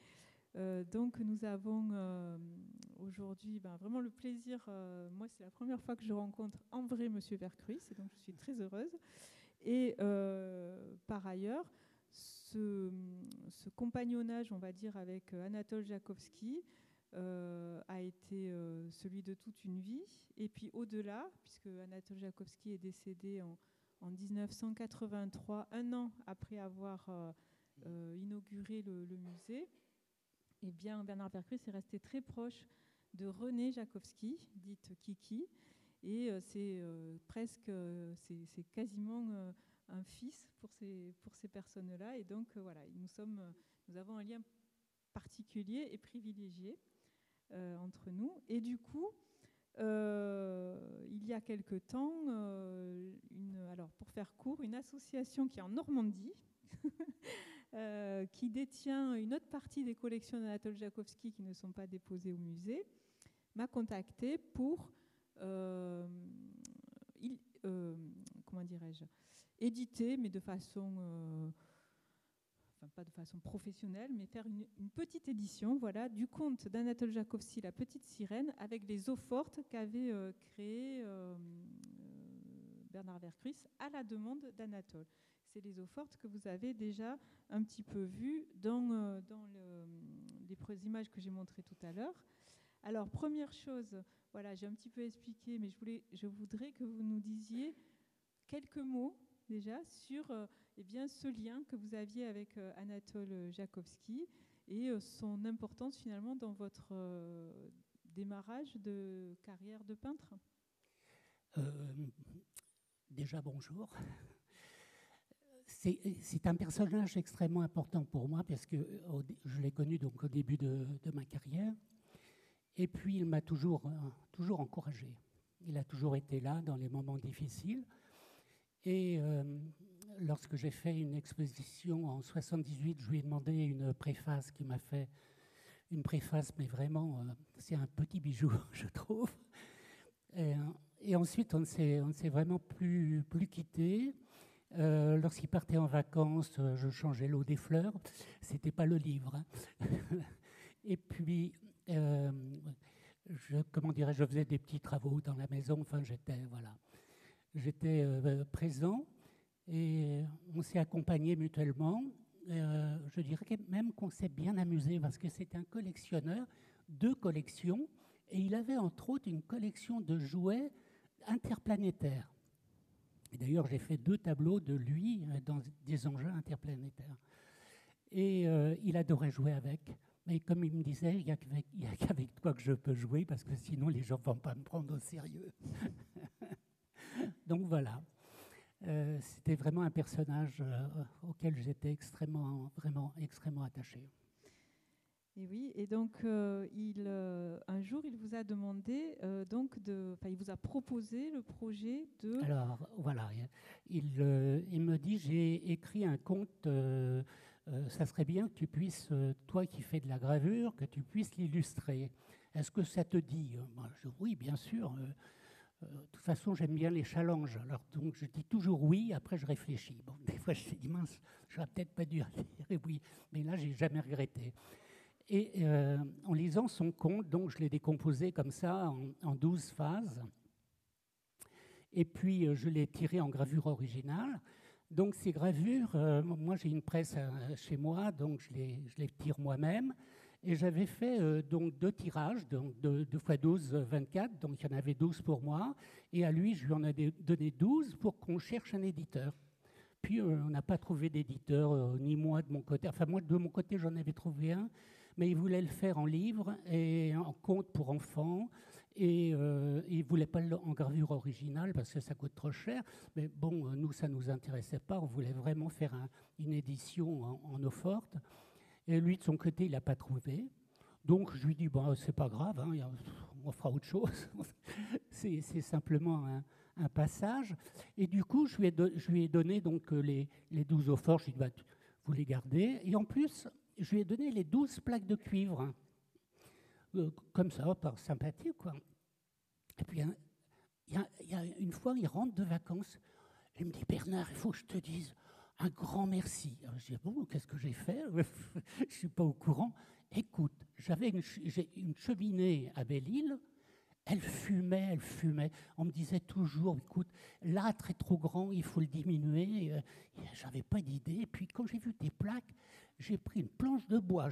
Donc, nous avons aujourd'hui vraiment le plaisir. Moi, c'est la première fois que je rencontre en vrai monsieur Vercruys. Et donc, je suis très heureuse. Et par ailleurs, ce compagnonnage, on va dire, avec Anatole Jakowski, a été celui de toute une vie. Et puis au-delà, puisque Anatole Jakowski est décédé en 1983, un an après avoir inauguré le musée, eh bien Bernard Vercruys est resté très proche de Renée Jakowski, dite Kiki, et c'est quasiment un fils pour ces personnes-là. Et donc voilà, nous avons un lien particulier et privilégié entre nous. Et du coup, il y a quelque temps, alors pour faire court, une association qui est en Normandie, qui détient une autre partie des collections d'Anatole Jakowski qui ne sont pas déposées au musée, m'a contacté pour comment dirais-je, éditer, mais de façon pas de façon professionnelle, mais faire une petite édition, voilà, du conte d'Anatole Jakowski, La Petite Sirène, avec les eaux fortes qu'avait créé Bernard Vercruys à la demande d'Anatole. C'est les eaux fortes que vous avez déjà un petit peu vues dans images que j'ai montrées tout à l'heure. Alors, première chose, voilà, j'ai un petit peu expliqué, mais je voudrais que vous nous disiez quelques mots déjà sur eh bien, ce lien que vous aviez avec Anatole Jakowski et son importance finalement dans votre démarrage de carrière de peintre. Déjà, bonjour. C'est un personnage extrêmement important pour moi parce que je l'ai connu donc au début de ma carrière. Et puis, il m'a toujours encouragé. Il a toujours été là dans les moments difficiles. Et lorsque j'ai fait une exposition en 78, je lui ai demandé une préface qui m'a fait une préface, mais vraiment, c'est un petit bijou, je trouve. Et ensuite, on ne s'est vraiment plus quittés. Lorsqu'il partait en vacances, je changeais l'eau des fleurs. C'était pas le livre. Hein. Et puis, je faisais des petits travaux dans la maison. Enfin, j'étais présent et on s'est accompagnés mutuellement. Je dirais même qu'on s'est bien amusé parce que c'est un collectionneur de collections et il avait entre autres une collection de jouets interplanétaires. Et d'ailleurs, j'ai fait 2 tableaux de lui dans des engins interplanétaires. Et il adorait jouer avec. Mais comme il me disait, il n'y a qu'avec toi que je peux jouer parce que sinon les gens ne vont pas me prendre au sérieux. Donc voilà. C'était vraiment un personnage auquel j'étais vraiment extrêmement attaché. Et oui, et donc un jour, il vous a demandé, il vous a proposé le projet de... Alors voilà, il me dit, j'ai écrit un conte, ça serait bien que tu puisses, toi qui fais de la gravure, que tu puisses l'illustrer. Est-ce que ça te dit? Oui, bien sûr. De toute façon, j'aime bien les challenges. Alors, donc, je dis toujours oui, après je réfléchis. Bon, des fois, je me dis, mince, j'aurais peut-être pas dû dire oui. Mais là, j'ai jamais regretté. Et en lisant son conte, donc, je l'ai décomposé comme ça en 12 phases. Et puis, je l'ai tiré en gravure originale. Donc, ces gravures, moi, j'ai une presse chez moi, donc je les tire moi-même. Et j'avais fait donc 2 tirages, donc 2 x 12, 24, donc il y en avait 12 pour moi. Et à lui, je lui en ai donné 12 pour qu'on cherche un éditeur. Puis on n'a pas trouvé d'éditeur, ni moi de mon côté. Enfin, moi de mon côté, j'en avais trouvé un, mais il voulait le faire en livre et en conte pour enfants. Et il ne voulait pas en gravure originale parce que ça coûte trop cher. Mais bon, nous, ça ne nous intéressait pas. On voulait vraiment faire une édition en eau forte. Et lui, de son côté, il n'a pas trouvé. Donc, je lui dis, bon, c'est pas grave, hein, on fera autre chose. c'est simplement un passage. Et du coup, je lui ai donné donc, les 12 eaux fortes. Je lui ai dit, vous les gardez. Et en plus, je lui ai donné les 12 plaques de cuivre. Hein. Comme ça, par sympathie, quoi. Et puis, il y a une fois, il rentre de vacances. Il me dit, Bernard, il faut que je te dise un grand merci. Alors, je dis, bon, qu'est-ce que j'ai fait? Je ne suis pas au courant. Écoute, j'ai une cheminée à Belle-Île. Elle fumait. On me disait toujours, écoute, l'âtre est trop grand, il faut le diminuer. J'avais pas d'idée. Et puis, quand j'ai vu tes plaques, j'ai pris une planche de bois,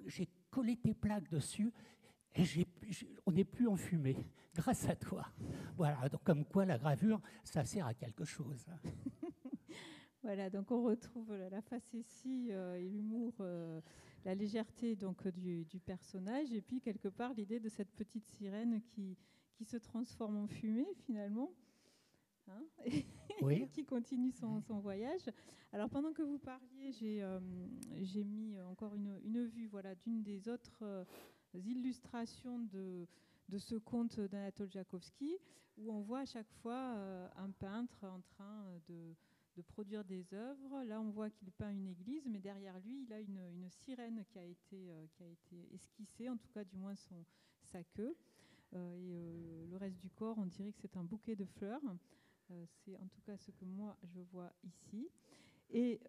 j'ai collé tes plaques dessus. Et on n'est plus en fumée, grâce à toi. Voilà, donc comme quoi la gravure, ça sert à quelque chose. Voilà, donc on retrouve la facétie et l'humour, la légèreté donc, du personnage, et puis quelque part l'idée de cette petite sirène qui se transforme en fumée finalement, hein, oui. qui continue son voyage. Alors pendant que vous parliez, j'ai mis encore une vue voilà, d'une des autres illustrations de ce conte d'Anatole Jakowski, où on voit à chaque fois un peintre en train de produire des œuvres. Là, on voit qu'il peint une église, mais derrière lui, il a une sirène qui a été esquissée, en tout cas, du moins sa queue. Le reste du corps, on dirait que c'est un bouquet de fleurs. C'est en tout cas ce que moi, je vois ici. Et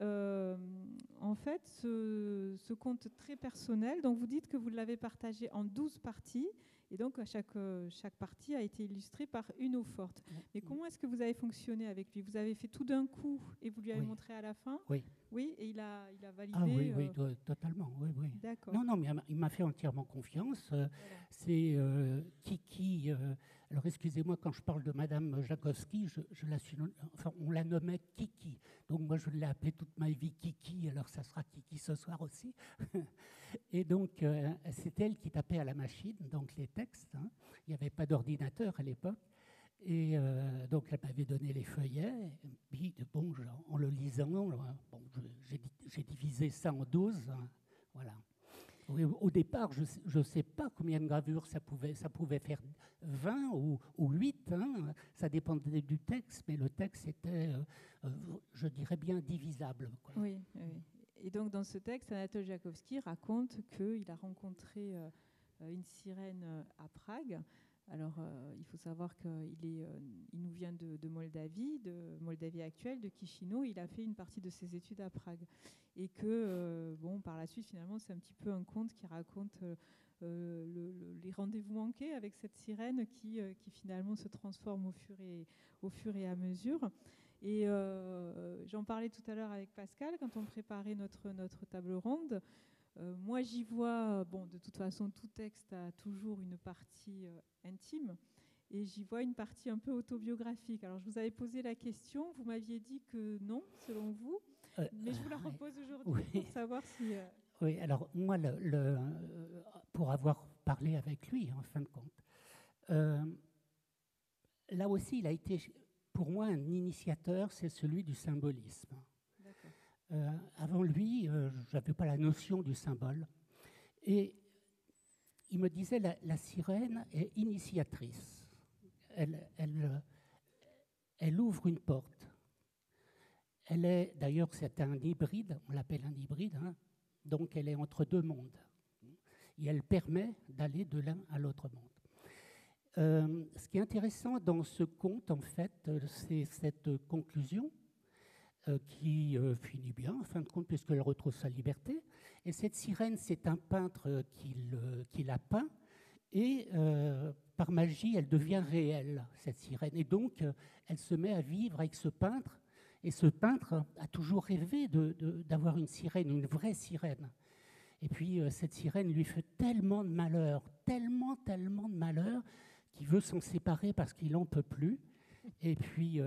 en fait, ce conte très personnel, donc vous dites que vous l'avez partagé en 12 parties, et donc chaque partie a été illustrée par une eau forte. Mais comment est-ce que vous avez fonctionné avec lui? Vous avez fait tout d'un coup et vous lui avez montré à la fin? Oui. Oui, et il a validé. Ah oui, oui, totalement. Oui, oui. D'accord. Non, mais il m'a fait entièrement confiance. Voilà. C'est Kiki. Alors excusez-moi, quand je parle de Madame Jakowski, on la nommait Kiki. Donc moi je l'ai appelée toute ma vie Kiki, alors ça sera Kiki ce soir aussi. Et donc c'est elle qui tapait à la machine, donc les textes. Hein. Il n'y avait pas d'ordinateur à l'époque. Et donc elle m'avait donné les feuillets. Et puis bon, en le lisant, bon, j'ai divisé ça en 12. Hein, voilà. Au départ, je ne sais pas combien de gravures ça pouvait faire 20 ou 8. Hein, ça dépendait du texte, mais le texte était, je dirais bien, divisable. Quoi. Oui, oui. Et donc dans ce texte, Anatole Jakowski raconte qu'il a rencontré une sirène à Prague. Alors, il faut savoir qu'il nous vient de Moldavie actuelle, de Chisinau. Il a fait une partie de ses études à Prague. Et que, par la suite, finalement, c'est un petit peu un conte qui raconte les rendez-vous manqués avec cette sirène qui finalement se transforme au fur et à mesure. Et j'en parlais tout à l'heure avec Pascal, quand on préparait notre table ronde. Moi, j'y vois, de toute façon, tout texte a toujours une partie intime, et j'y vois une partie un peu autobiographique. Alors, je vous avais posé la question, vous m'aviez dit que non, selon vous, mais je vous la repose aujourd'hui pour savoir si... Oui, alors moi, pour avoir parlé avec lui, en fin de compte, là aussi, il a été, pour moi, un initiateur, c'est celui du symbolisme. Avant lui, je n'avais pas la notion du symbole. Et il me disait, la sirène est initiatrice. Elle ouvre une porte. Elle est, d'ailleurs, c'est un hybride, on l'appelle un hybride, hein, donc elle est entre deux mondes. Et elle permet d'aller de l'un à l'autre monde. Ce qui est intéressant dans ce conte, en fait, c'est cette conclusion qui finit bien, en fin de compte, puisqu'elle retrouve sa liberté. Et cette sirène, c'est un peintre qui l'a peint, et par magie, elle devient réelle, cette sirène. Et donc, elle se met à vivre avec ce peintre, et ce peintre a toujours rêvé d'avoir une sirène, une vraie sirène. Et puis, cette sirène lui fait tellement de malheur, tellement de malheur, qu'il veut s'en séparer parce qu'il n'en peut plus. Et puis,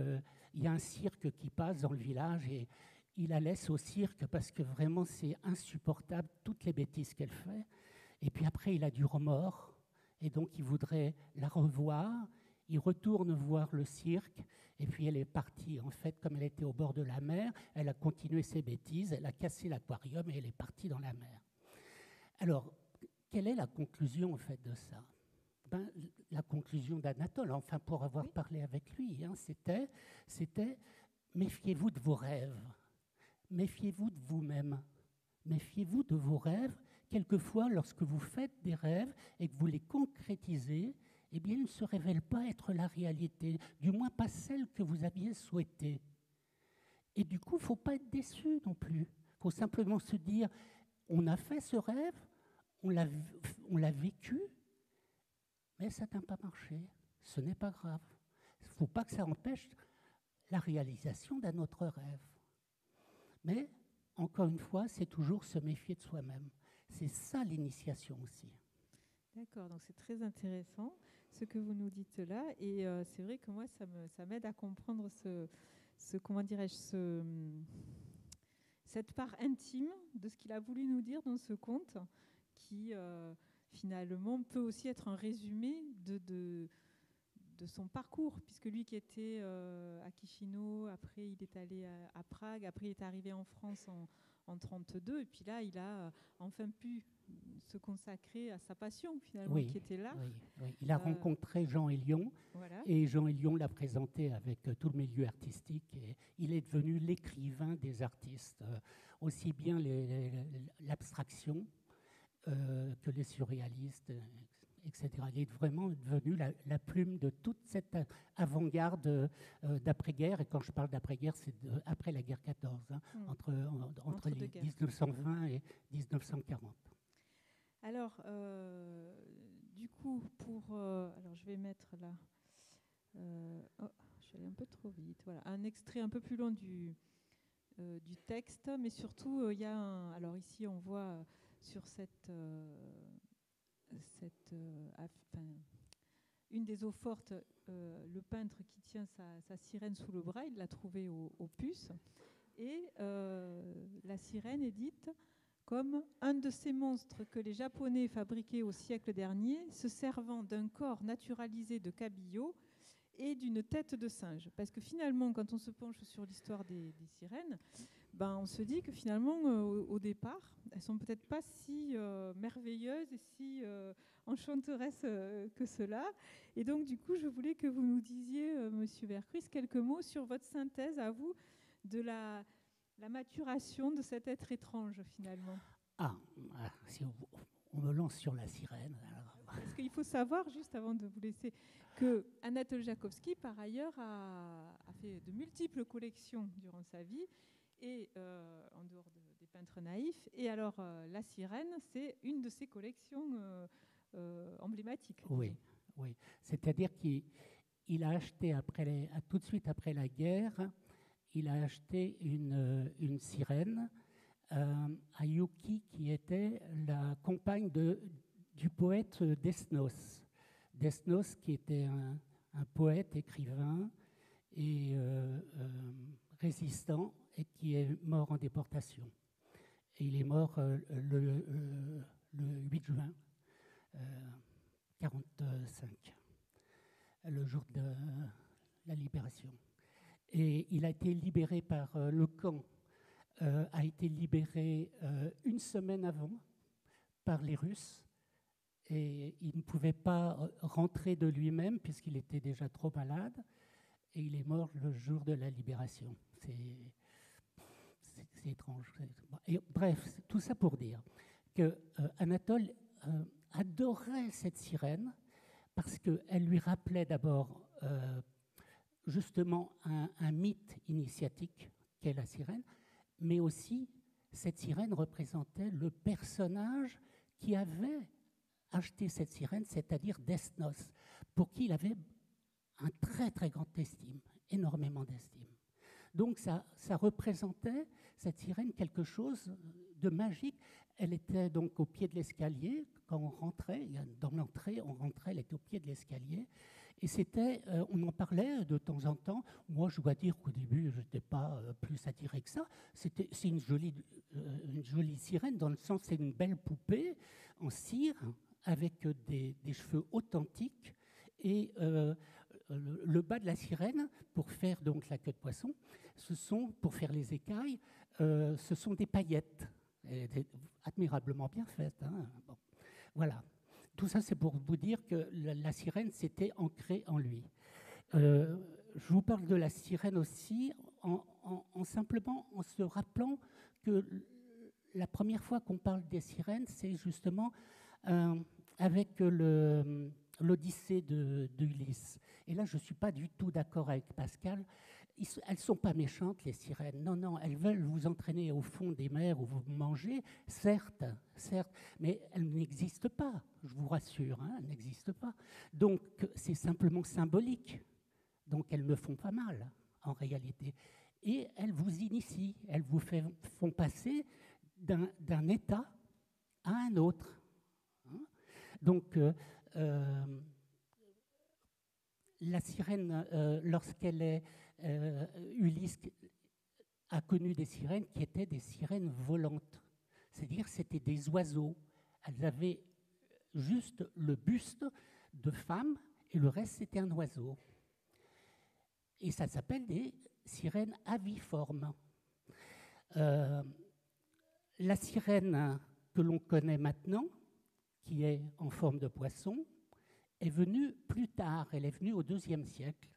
il y a un cirque qui passe dans le village et il la laisse au cirque parce que vraiment c'est insupportable, toutes les bêtises qu'elle fait. Et puis après, il a du remords et donc il voudrait la revoir. Il retourne voir le cirque et puis elle est partie. En fait, comme elle était au bord de la mer, elle a continué ses bêtises, elle a cassé l'aquarium et elle est partie dans la mer. Alors, quelle est la conclusion en fait de ça ? La conclusion d'Anatole, enfin pour avoir parlé avec lui, hein, c'était méfiez-vous de vos rêves, méfiez-vous de vous-même, méfiez-vous de vos rêves. Quelquefois, lorsque vous faites des rêves et que vous les concrétisez, eh bien, ils ne se révèlent pas être la réalité, du moins pas celle que vous aviez souhaitée. Et du coup, il ne faut pas être déçu non plus. Il faut simplement se dire, on a fait ce rêve, on l'a vécu, mais ça n'a pas marché. Ce n'est pas grave. Il ne faut pas que ça empêche la réalisation d'un autre rêve. Mais, encore une fois, c'est toujours se méfier de soi-même. C'est ça l'initiation aussi. D'accord, donc c'est très intéressant ce que vous nous dites là. Et c'est vrai que moi, ça m'aide à comprendre cette part intime de ce qu'il a voulu nous dire dans ce conte, qui finalement peut aussi être un résumé de son parcours, puisque lui qui était à Chisinau, après il est allé à Prague, après il est arrivé en France en 1932, et puis là il a enfin pu se consacrer à sa passion finalement, qui était l'art. Oui. Il a rencontré Jean Hélion, voilà. Et Jean Hélion l'a présenté avec tout le milieu artistique, et il est devenu l'écrivain des artistes, aussi bien l'abstraction que les surréalistes, etc. Il est vraiment devenu la plume de toute cette avant-garde d'après-guerre. Et quand je parle d'après-guerre, c'est après la guerre 14, hein, entre les 1920 et 1940. Alors, du coup, alors je vais mettre là... je suis allée un peu trop vite. Voilà, un extrait un peu plus long du texte, mais surtout, il y a alors ici, on voit sur une des eaux fortes, le peintre qui tient sa sirène sous le bras, il l'a trouvée au puce. Et la sirène est dite comme un de ces monstres que les Japonais fabriquaient au siècle dernier, se servant d'un corps naturalisé de cabillaud et d'une tête de singe. Parce que finalement, quand on se penche sur l'histoire des sirènes, on se dit que finalement, au départ, elles ne sont peut-être pas si merveilleuses et si enchanteresses que cela. Et donc, du coup, je voulais que vous nous disiez, Monsieur Vercruys, quelques mots sur votre synthèse à vous de la maturation de cet être étrange, finalement. Si on me lance sur la sirène. Alors... Parce qu'il faut savoir, juste avant de vous laisser, que Anatole Jakowski, par ailleurs, a fait de multiples collections durant sa vie, et en dehors des peintres naïfs. Et alors, la sirène, c'est une de ses collections emblématiques. Oui. C'est-à-dire qu'il a acheté tout de suite après la guerre, il a acheté une sirène à Yuki, qui était la compagne du poète Desnos. Desnos, qui était un poète, écrivain et résistant, et qui est mort en déportation. Et il est mort le 8 juin 1945, le jour de la libération. Et il a été libéré par le camp, a été libéré une semaine avant par les Russes, et il ne pouvait pas rentrer de lui-même puisqu'il était déjà trop malade, et il est mort le jour de la libération. C'est étrange. Et, bref, tout ça pour dire que Anatole adorait cette sirène parce qu'elle lui rappelait d'abord justement un mythe initiatique qu'est la sirène, mais aussi cette sirène représentait le personnage qui avait acheté cette sirène, c'est-à-dire Desnos, pour qui il avait un très très grand estime, énormément d'estime. Donc ça représentait, cette sirène, quelque chose de magique. Elle était donc au pied de l'escalier. Quand on rentrait, dans l'entrée, on rentrait, elle était au pied de l'escalier. Et on en parlait de temps en temps. Moi, je dois dire qu'au début, je n'étais pas plus attiré que ça. C'est une jolie sirène, dans le sens, c'est une belle poupée en cire, avec des cheveux authentiques. Et le bas de la sirène, pour faire donc la queue de poisson, pour faire les écailles, ce sont des paillettes, admirablement bien faites. Hein. Bon, voilà. Tout ça, c'est pour vous dire que la sirène s'était ancrée en lui. Je vous parle de la sirène aussi simplement en se rappelant que la première fois qu'on parle des sirènes, c'est justement avec l'Odyssée d'Ulysse. Et là, je ne suis pas du tout d'accord avec Pascal. Elles ne sont pas méchantes, les sirènes. Non, elles veulent vous entraîner au fond des mers où vous mangez, certes, mais elles n'existent pas, je vous rassure, hein, elles n'existent pas. Donc, c'est simplement symbolique. Donc, elles ne font pas mal, en réalité. Et elles vous initient, elles vous font passer d'un état à un autre. Hein. Donc, la sirène, lorsqu'elle est... Ulysse a connu des sirènes qui étaient des sirènes volantes. C'est-à-dire c'était des oiseaux. Elles avaient juste le buste de femme et le reste, c'était un oiseau. Et ça s'appelle des sirènes aviformes. La sirène que l'on connaît maintenant, qui est en forme de poisson, est venue plus tard. Elle est venue au IIe siècle.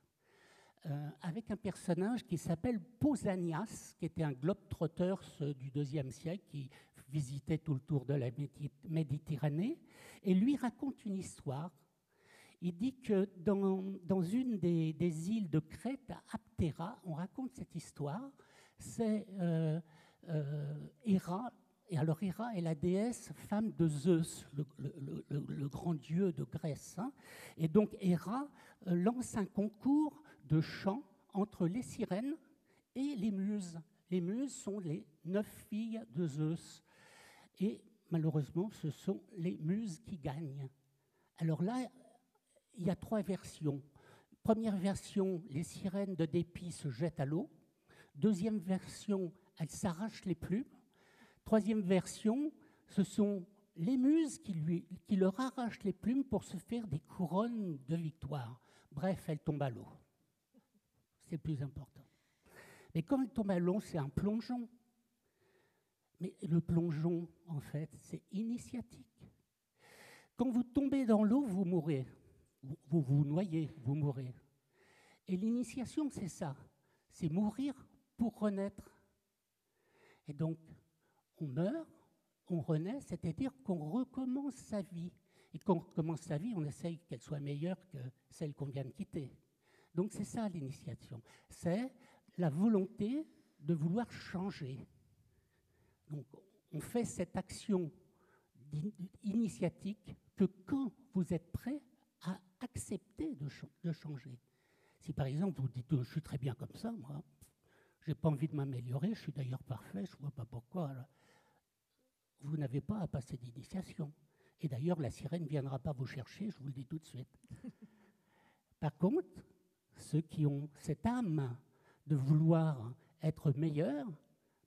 Avec un personnage qui s'appelle Pausanias, qui était un globe-trotter du IIe siècle, qui visité tout le tour de la Méditerranée, et lui raconte une histoire. Il dit que dans une des îles de Crète, à Aptera, on raconte cette histoire, c'est Héra. Et alors Héra est la déesse femme de Zeus, le grand dieu de Grèce. Hein. Et donc Héra lance un concours de chant entre les sirènes et les muses. Les muses sont les 9 filles de Zeus. Et malheureusement, ce sont les muses qui gagnent. Alors là, il y a 3 versions. Première version, les sirènes de dépit se jettent à l'eau. Deuxième version, elles s'arrachent les plumes. Troisième version, ce sont les muses qui leur arrachent les plumes pour se faire des couronnes de victoire. Bref, elles tombent à l'eau. C'est plus important. Mais quand elles tombent à l'eau, c'est un plongeon. Mais le plongeon, en fait, c'est initiatique. Quand vous tombez dans l'eau, vous mourrez. Vous vous noyez, vous mourrez. Et l'initiation, c'est ça. C'est mourir pour renaître. Et donc, on meurt, on renaît, c'est-à-dire qu'on recommence sa vie. Et quand on recommence sa vie, on essaye qu'elle soit meilleure que celle qu'on vient de quitter. Donc c'est ça l'initiation. C'est la volonté de vouloir changer. Donc on fait cette action initiatique que quand vous êtes prêt à accepter de changer. Si par exemple vous dites « je suis très bien comme ça, moi, je n'ai pas envie de m'améliorer, je suis d'ailleurs parfait, je ne vois pas pourquoi », vous n'avez pas à passer d'initiation. Et d'ailleurs, la sirène ne viendra pas vous chercher, je vous le dis tout de suite. Par contre, ceux qui ont cette âme de vouloir être meilleurs,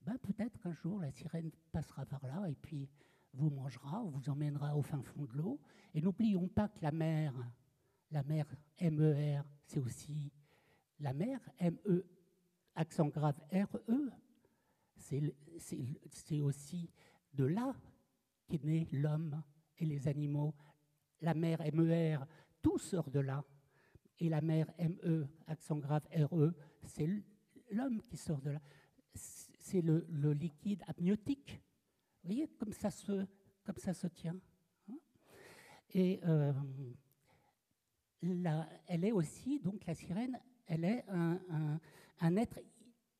ben peut-être qu'un jour, la sirène passera par là et puis vous mangera, vous emmènera au fin fond de l'eau. Et n'oublions pas que la mer M-E-R, c'est aussi la mer, M-E, accent grave R-E, c'est aussi de là qu'est né l'homme et les animaux. La mer M-E-R, tout sort de là. Et la mer M-E, accent grave R-E, c'est l'homme qui sort de là. C'est le liquide amniotique. Vous voyez, comme ça se tient. Et elle est aussi, donc la sirène, elle est un être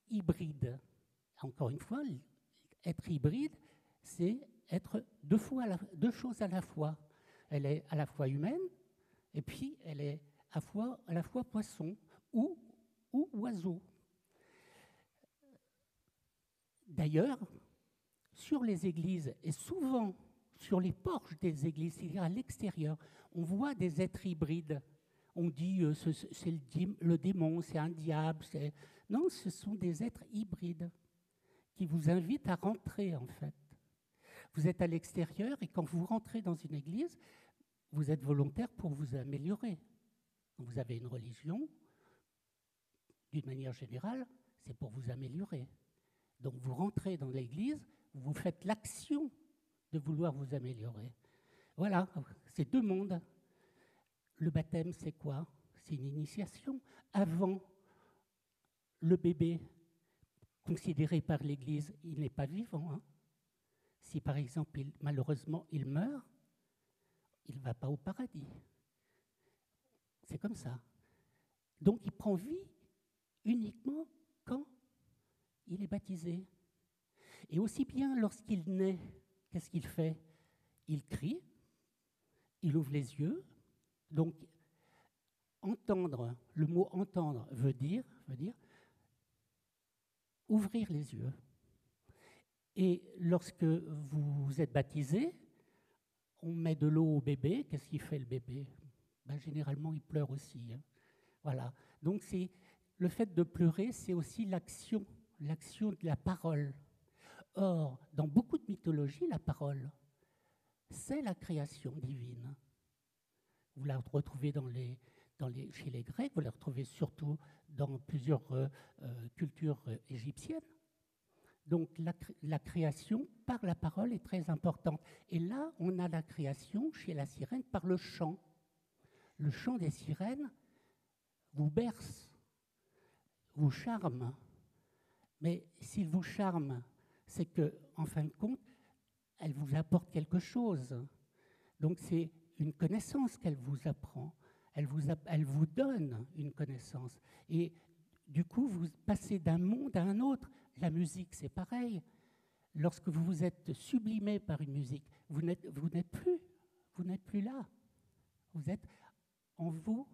hybride. Encore une fois, être hybride, c'est être deux choses à la fois. Elle est à la fois humaine, et puis elle est à la fois poisson ou oiseau. D'ailleurs, sur les églises, et souvent sur les porches des églises, c'est-à-dire à l'extérieur, on voit des êtres hybrides. On dit c'est le démon, c'est un diable. Non, ce sont des êtres hybrides qui vous invitent à rentrer, en fait. Vous êtes à l'extérieur et quand vous rentrez dans une église, vous êtes volontaire pour vous améliorer. Vous avez une religion, d'une manière générale, c'est pour vous améliorer. Donc vous rentrez dans l'église, vous faites l'action de vouloir vous améliorer. Voilà, c'est 2 mondes. Le baptême, c'est quoi? C'est une initiation. Avant, le bébé, considéré par l'Église, il n'est pas vivant. Hein. Si par exemple, malheureusement, il meurt, il ne va pas au paradis. C'est comme ça. Donc il prend vie uniquement quand il est baptisé. Et aussi bien lorsqu'il naît, qu'est-ce qu'il fait? Il crie, il ouvre les yeux. Donc, entendre, le mot entendre veut dire ouvrir les yeux. Et lorsque vous êtes baptisé, on met de l'eau au bébé. Qu'est-ce qu'il fait le bébé? Ben, généralement, il pleure aussi. Hein. Voilà. Donc, le fait de pleurer, c'est aussi l'action de la parole. Or, dans beaucoup de mythologies, la parole, c'est la création divine. Vous la retrouvez chez les Grecs, vous la retrouvez surtout dans plusieurs cultures égyptiennes. Donc la création par la parole est très importante. Et là, on a la création chez la sirène par le chant. Le chant des sirènes vous berce, vous charme. Mais s'il vous charme, c'est que, en fin de compte, elle vous apporte quelque chose. Donc c'est une connaissance qu'elle vous apprend. Elle vous donne une connaissance. Et du coup, vous passez d'un monde à un autre. La musique, c'est pareil. Lorsque vous vous êtes sublimé par une musique, vous n'êtes plus là. Vous êtes en vous.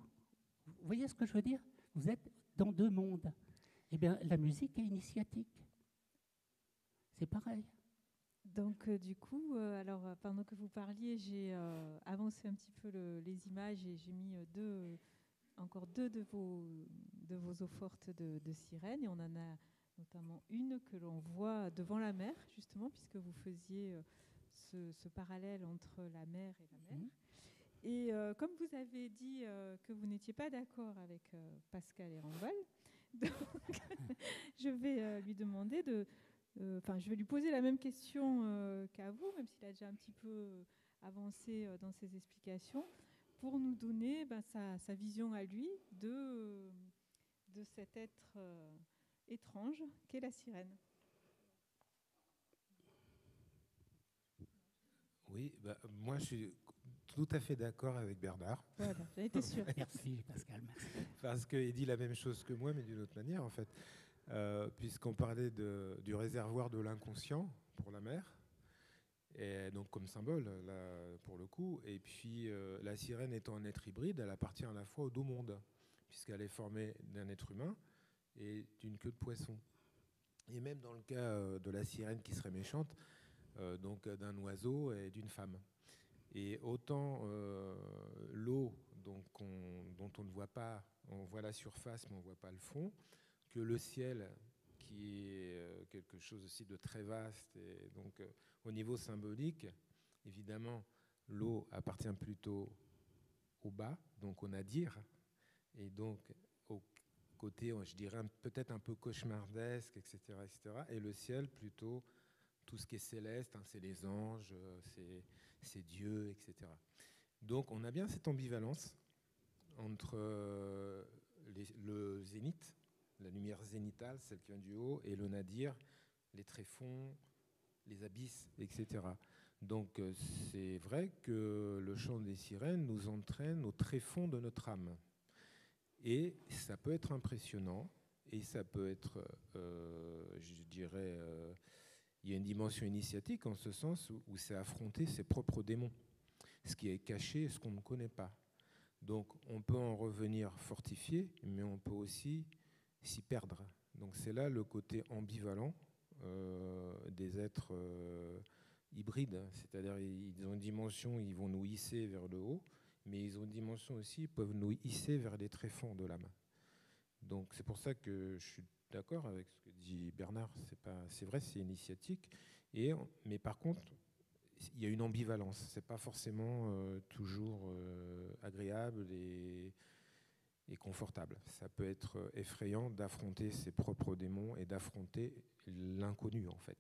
Vous voyez ce que je veux dire? Vous êtes dans deux mondes. Eh bien, la musique est initiatique. C'est pareil. Donc, du coup, alors, pendant que vous parliez, j'ai avancé un petit peu les images et j'ai mis encore deux de vos eaux fortes de sirènes. Et on en a notamment une que l'on voit devant la mer, justement, puisque vous faisiez ce parallèle entre la mer et la mer. Et comme vous avez dit que vous n'étiez pas d'accord avec Pascal Erambol, donc je vais lui demander je vais lui poser la même question qu'à vous, même s'il a déjà un petit peu avancé dans ses explications, pour nous donner sa vision à lui de cet être étrange qu'est la sirène. Oui, moi je suis tout à fait d'accord avec Bernard. Voilà, j'en étais sûre. Merci Pascal, merci. Parce qu'il dit la même chose que moi, mais d'une autre manière en fait. Puisqu'on parlait du réservoir de l'inconscient pour la mer, et donc comme symbole là, pour le coup, et puis la sirène étant un être hybride, elle appartient à la fois aux deux mondes, puisqu'elle est formée d'un être humain et d'une queue de poisson. Et même dans le cas de la sirène qui serait méchante, donc d'un oiseau et d'une femme. Et autant l'eau dont on ne voit pas, on voit la surface mais on ne voit pas le fond, que le ciel qui est quelque chose aussi de très vaste. Et donc au niveau symbolique, évidemment, l'eau appartient plutôt au bas, donc au nadir, et donc au côté, je dirais, peut-être un peu cauchemardesque, etc., etc., et le ciel plutôt tout ce qui est céleste, hein, c'est les anges, c'est Dieu, etc. Donc on a bien cette ambivalence entre le zénith, la lumière zénitale, celle qui vient du haut, et le nadir, les tréfonds, les abysses, etc. Donc c'est vrai que le chant des sirènes nous entraîne au tréfonds de notre âme. Et ça peut être impressionnant, et ça peut être, je dirais, il y a une dimension initiatique en ce sens où c'est affronter ses propres démons, ce qui est caché, ce qu'on ne connaît pas. Donc on peut en revenir fortifié, mais on peut aussi s'y perdre. Donc c'est là le côté ambivalent des êtres hybrides, c'est-à-dire ils ont une dimension, ils vont nous hisser vers le haut, mais ils ont une dimension aussi, ils peuvent nous hisser vers les tréfonds de l'âme. Donc c'est pour ça que je suis d'accord avec ce que dit Bernard, c'est vrai, c'est initiatique, mais par contre, il y a une ambivalence, c'est pas forcément toujours agréable et confortable. Ça peut être effrayant d'affronter ses propres démons et d'affronter l'inconnu en fait.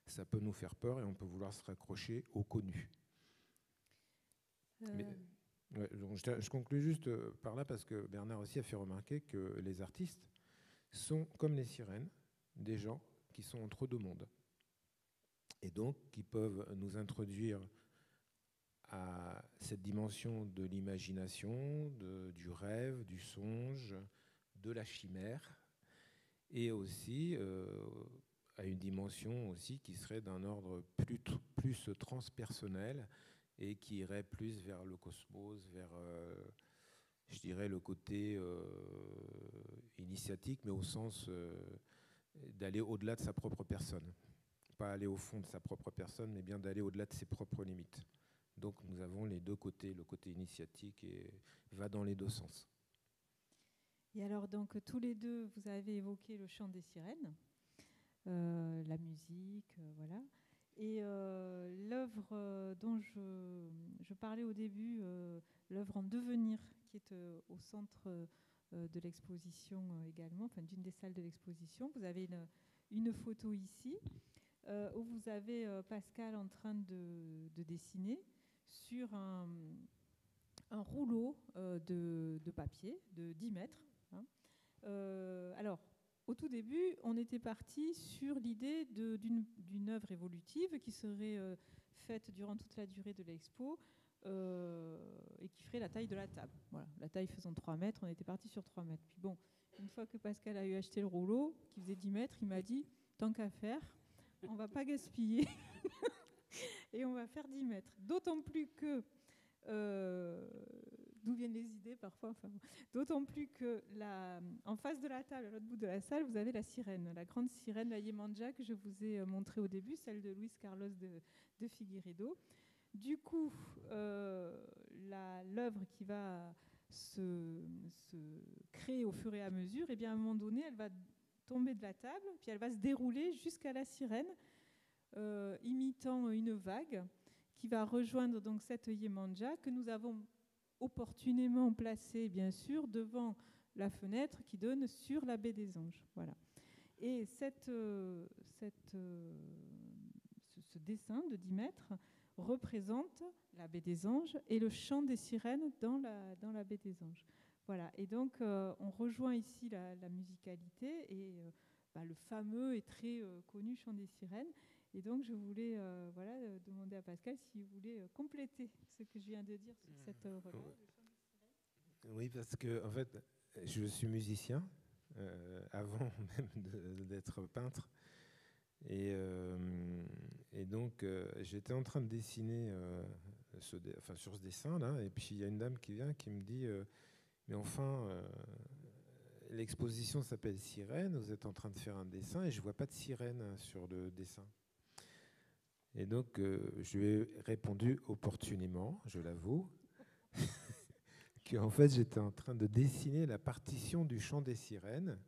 Ça peut nous faire peur et on peut vouloir se raccrocher au connu. Ouais, donc je conclue juste par là parce que Bernard aussi a fait remarquer que les artistes sont, comme les sirènes, des gens qui sont entre deux mondes et donc qui peuvent nous introduire à cette dimension de l'imagination, du rêve, du songe, de la chimère, et aussi à une dimension aussi qui serait d'un ordre plus transpersonnel et qui irait plus vers le cosmos, vers, je dirais, le côté initiatique, mais au sens d'aller au-delà de sa propre personne. Pas aller au fond de sa propre personne, mais bien d'aller au-delà de ses propres limites. Donc nous avons les deux côtés, le côté initiatique va dans les deux sens. Et alors donc tous les deux, vous avez évoqué le chant des sirènes, la musique, voilà. Et l'œuvre dont je parlais au début, l'œuvre en devenir, qui est au centre de l'exposition également, enfin d'une des salles de l'exposition. Vous avez une photo ici où vous avez Pascal en train de dessiner sur un rouleau de papier de 10 mètres. Hein. Alors, au tout début, on était parti sur l'idée d'une œuvre évolutive qui serait faite durant toute la durée de l'expo et qui ferait la taille de la table. Voilà, la taille faisant 3 mètres, on était parti sur 3 mètres. Puis bon, une fois que Pascal a eu acheté le rouleau, qui faisait 10 mètres, il m'a dit, tant qu'à faire, on ne va pas gaspiller et on va faire 10 mètres. D'autant plus que, d'où viennent les idées parfois, enfin, d'autant plus que en face de la table, à l'autre bout de la salle, vous avez la sirène, la grande sirène, la Yemanja, que je vous ai montrée au début, celle de Luis Carlos de Figueiredo. Du coup, l'œuvre qui va se créer au fur et à mesure, et bien à un moment donné, elle va tomber de la table, puis elle va se dérouler jusqu'à la sirène, imitant une vague qui va rejoindre donc cette Yemanja que nous avons opportunément placée, bien sûr, devant la fenêtre qui donne sur la baie des Anges. Voilà. Et ce dessin de 10 mètres représente la baie des Anges et le chant des sirènes dans la baie des Anges. Voilà. Et donc, on rejoint ici la musicalité et le fameux et très connu chant des sirènes. Et donc, je voulais demander à Pascal s'il voulait compléter ce que je viens de dire sur cette œuvre-là. Oui, parce que, en fait, je suis musicien avant même d'être peintre. Et donc, j'étais en train de dessiner sur ce dessin-là, et puis il y a une dame qui vient qui me dit mais enfin, l'exposition s'appelle Sirène, vous êtes en train de faire un dessin, et je ne vois pas de sirène sur le dessin. Et donc, je lui ai répondu opportunément, je l'avoue, qu'en fait, j'étais en train de dessiner la partition du chant des sirènes.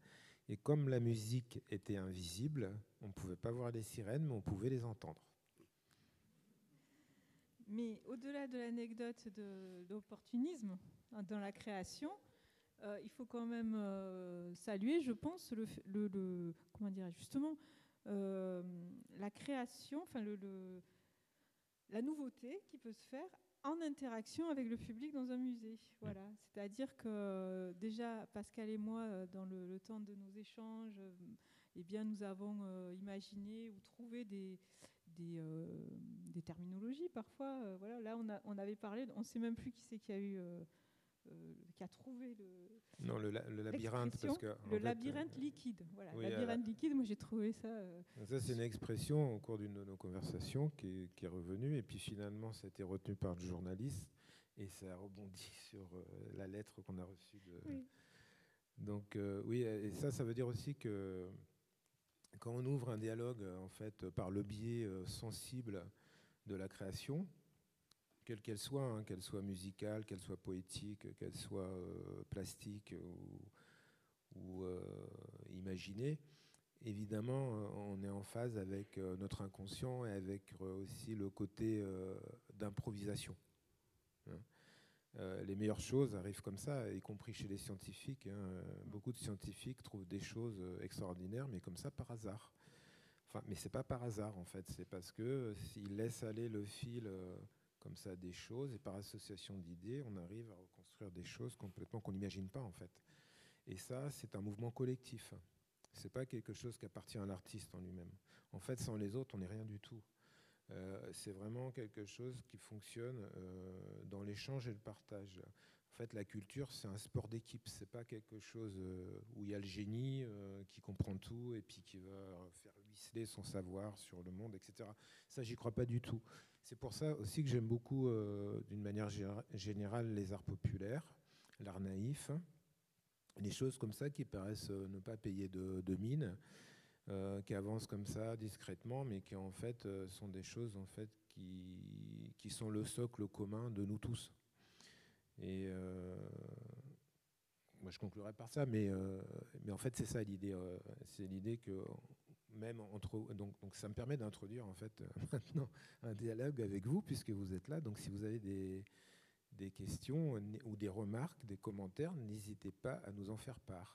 Et comme la musique était invisible, on ne pouvait pas voir les sirènes, mais on pouvait les entendre. Mais au-delà de l'anecdote d'opportunisme dans la création, il faut quand même saluer, je pense, comment dirais-je, justement, la création, enfin la nouveauté qui peut se faire en interaction avec le public dans un musée. Voilà. C'est-à-dire que déjà, Pascal et moi, dans le temps de nos échanges, eh bien, nous avons imaginé ou trouvé des terminologies parfois. Voilà. Là, on avait parlé, on ne sait même plus qui c'est qui a eu... qui a trouvé le labyrinthe. Parce que, le labyrinthe liquide. Voilà, oui, labyrinthe liquide, moi j'ai trouvé ça... Ça, c'est une expression au cours d'une de nos conversations qui est revenue, et puis finalement, ça a été retenu par le journaliste, et ça a rebondi sur la lettre qu'on a reçue. Oui. Donc, oui, et ça veut dire aussi que quand on ouvre un dialogue, en fait, par le biais sensible de la création, quelle qu'elle soit, qu'elle soit musicale, qu'elle soit poétique, qu'elle soit plastique ou imaginée, évidemment, on est en phase avec notre inconscient et avec aussi le côté d'improvisation. Les meilleures choses arrivent comme ça, y compris chez les scientifiques. Beaucoup de scientifiques trouvent des choses extraordinaires, mais comme ça, par hasard. Enfin, mais c'est pas par hasard, en fait. C'est parce qu'ils laissent aller le fil... comme ça, des choses, et par association d'idées, on arrive à reconstruire des choses complètement qu'on n'imagine pas, en fait. Et ça, c'est un mouvement collectif. C'est pas quelque chose qui appartient à l'artiste en lui-même. En fait, sans les autres, on n'est rien du tout. C'est vraiment quelque chose qui fonctionne dans l'échange et le partage. En fait, la culture, c'est un sport d'équipe. C'est pas quelque chose où il y a le génie qui comprend tout et puis qui va faire ruisseler son savoir sur le monde, etc. Ça, j'y crois pas du tout. C'est pour ça aussi que j'aime beaucoup, d'une manière générale, les arts populaires, l'art naïf, des choses comme ça qui paraissent ne pas payer de mine, qui avancent comme ça discrètement, mais qui en fait sont des choses en fait qui sont le socle commun de nous tous. Et moi, je conclurai par ça, mais en fait, c'est ça l'idée. C'est l'idée que même donc ça me permet d'introduire en fait maintenant un dialogue avec vous puisque vous êtes là. Donc si vous avez des questions ou des remarques, des commentaires, n'hésitez pas à nous en faire part.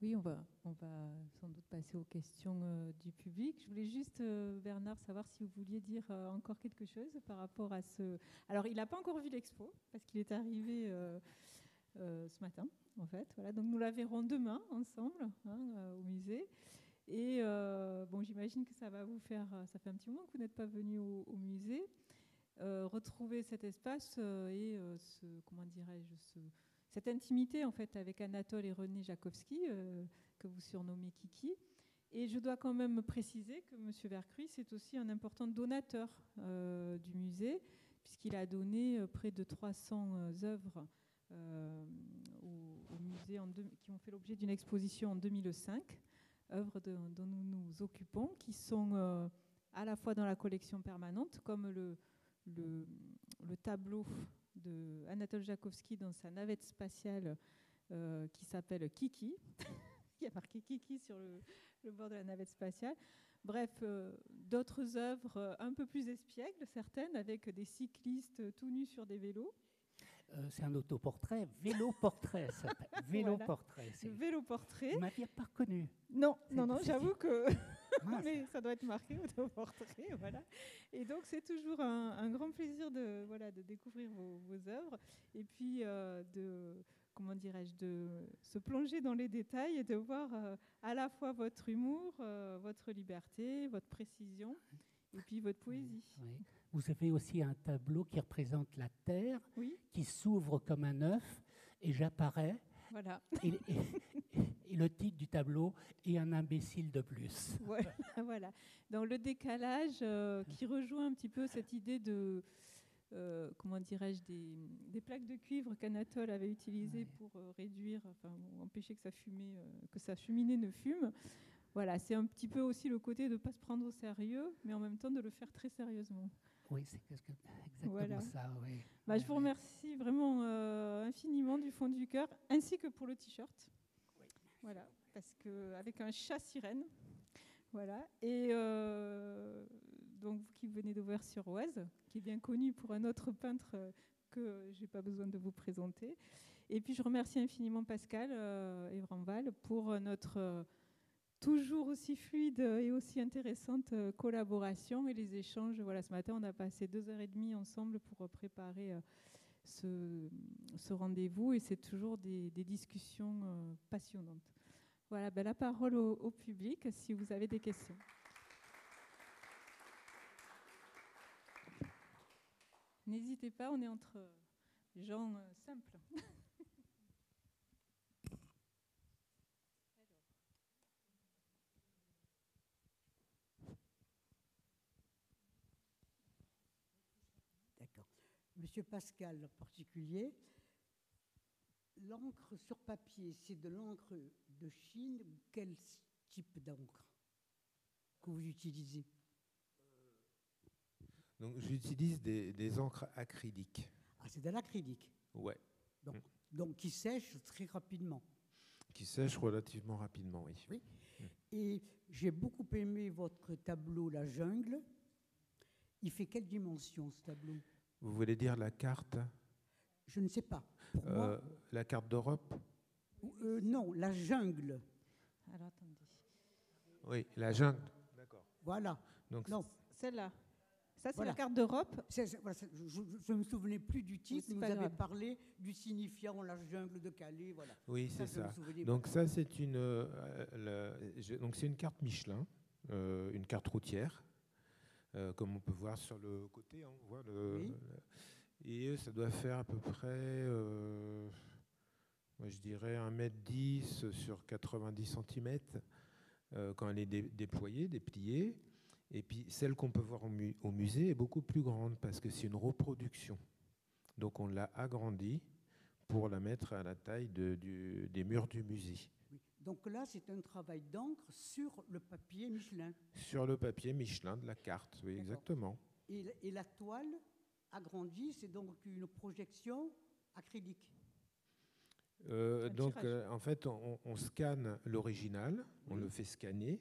Oui, on va sans doute passer aux questions du public. Je voulais juste, Bernard, savoir si vous vouliez dire encore quelque chose par rapport à ce... Alors, il n'a pas encore vu l'expo parce qu'il est arrivé ce matin, en fait. Voilà, donc nous la verrons demain ensemble au musée. Et bon, j'imagine que ça va vous faire... Ça fait un petit moment que vous n'êtes pas venu au musée. retrouver cet espace et comment dirais-je, cette intimité en fait avec Anatole et René Jakowski, que vous surnommez Kiki. Et je dois quand même préciser que M. Vercruis est aussi un important donateur du musée, puisqu'il a donné près de 300 œuvres au musée qui ont fait l'objet d'une exposition en 2005, œuvres dont nous nous occupons, qui sont à la fois dans la collection permanente, comme le tableau de Anatole Jakowski dans sa navette spatiale qui s'appelle Kiki. Il y a marqué Kiki sur le bord de la navette spatiale. Bref, d'autres œuvres un peu plus espiègles, certaines, avec des cyclistes tout nus sur des vélos. C'est un autoportrait, vélo-portrait, ça s'appelle. Vélo-portrait. Voilà. Vélo-portrait. Vous m'aviez pas reconnu. Non, j'avoue que mais ça doit être marqué autoportrait, voilà. Et donc c'est toujours un grand plaisir de découvrir vos œuvres et puis de se plonger dans les détails et de voir à la fois votre humour, votre liberté, votre précision et puis votre poésie. Oui. Vous avez aussi un tableau qui représente la Terre, oui, qui s'ouvre comme un œuf, et j'apparais. Voilà. Et le titre du tableau est Un imbécile de plus. Voilà. Dans le décalage qui rejoint un petit peu cette idée de des plaques de cuivre qu'Anatole avait utilisées pour réduire, empêcher que sa cheminée ne fume. Voilà, c'est un petit peu aussi le côté de ne pas se prendre au sérieux, mais en même temps de le faire très sérieusement. Oui, c'est exactement voilà. ça. Oui. Je vous remercie vraiment infiniment du fond du cœur, ainsi que pour le t-shirt. Oui. Voilà, parce qu'avec un chat sirène. Voilà. Et donc, vous qui venez d'Auvers-sur-Oise, qui est bien connu pour un autre peintre que je n'ai pas besoin de vous présenter. Et puis, je remercie infiniment Pascal Evranval pour notre toujours aussi fluide et aussi intéressante collaboration et les échanges. Voilà, ce matin, on a passé 2h30 ensemble pour préparer ce rendez-vous et c'est toujours des discussions passionnantes. Voilà, la parole au public si vous avez des questions. N'hésitez pas, on est entre gens simples. D'accord. Monsieur Pascal en particulier, l'encre sur papier, c'est de l'encre de Chine ou quel type d'encre que vous utilisez? Donc j'utilise des encres acryliques. Ah, c'est de l'acrylique. Ouais. Donc qui sèche très rapidement. Qui sèche relativement rapidement, oui. Oui. Et j'ai beaucoup aimé votre tableau La Jungle. Il fait quelle dimension ce tableau? Vous voulez dire la carte? Je ne sais pas. Pour moi, la carte d'Europe? Non, La Jungle. Alors attendez. Oui, la jungle. D'accord. Voilà. Donc non. Celle-là. Ça, c'est voilà. la carte d'Europe. Je ne me souvenais plus du titre, mais vous avez parlé du signifiant La Jungle de Calais. Voilà. Oui, c'est ça. Donc ça, c'est une carte Michelin, une carte routière, comme on peut voir sur le côté. On voit et ça doit faire à peu près, moi je dirais 1,10 m sur 90 cm quand elle est déployée, dépliée. Et puis celle qu'on peut voir au musée est beaucoup plus grande parce que c'est une reproduction. Donc on l'a agrandie pour la mettre à la taille des murs du musée. Oui. Donc là, c'est un travail d'encre sur le papier Michelin. Sur le papier Michelin de la carte, oui, exactement. Et la toile agrandie, c'est donc une projection acrylique. En fait, on scanne l'original, on le fait scanner.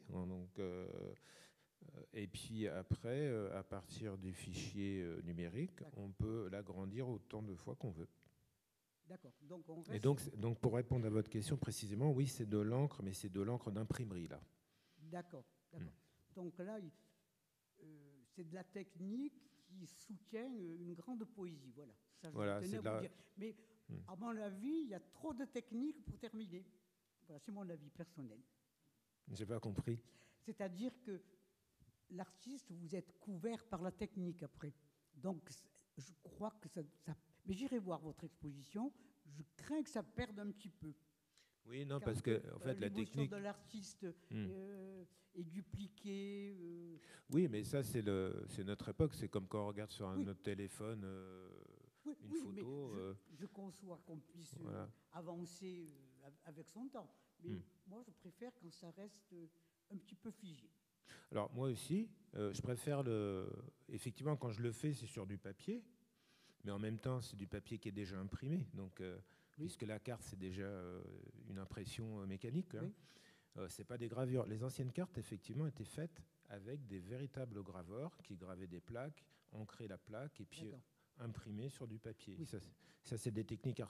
Et puis après, à partir du fichier numérique, on peut l'agrandir autant de fois qu'on veut. D'accord. Et donc, pour répondre à votre question précisément, oui, c'est de l'encre, mais c'est de l'encre d'imprimerie, là. D'accord. Donc là, c'est de la technique qui soutient une grande poésie. Voilà. Ça, voilà, c'est vous dire. Mais à mon avis, il y a trop de techniques pour terminer. Voilà, c'est mon avis personnel. J'ai pas compris. C'est-à-dire que l'artiste, vous êtes couvert par la technique après. Donc, je crois que mais j'irai voir votre exposition. Je crains que ça perde un petit peu. Oui, non, parce que en fait, la technique de l'artiste est dupliquée. Oui, mais ça, c'est notre époque. C'est comme quand on regarde sur notre téléphone une photo. Je conçois qu'on puisse avancer avec son temps. Mais moi, je préfère quand ça reste un petit peu figé. Alors, moi aussi, je préfère effectivement, quand je le fais, c'est sur du papier. Mais en même temps, c'est du papier qui est déjà imprimé. Donc, puisque la carte, c'est déjà une impression mécanique. Hein. C'est pas des gravures. Les anciennes cartes, effectivement, étaient faites avec des véritables graveurs qui gravaient des plaques, ancraient la plaque et puis imprimaient sur du papier. Oui. Ça, c'est des techniques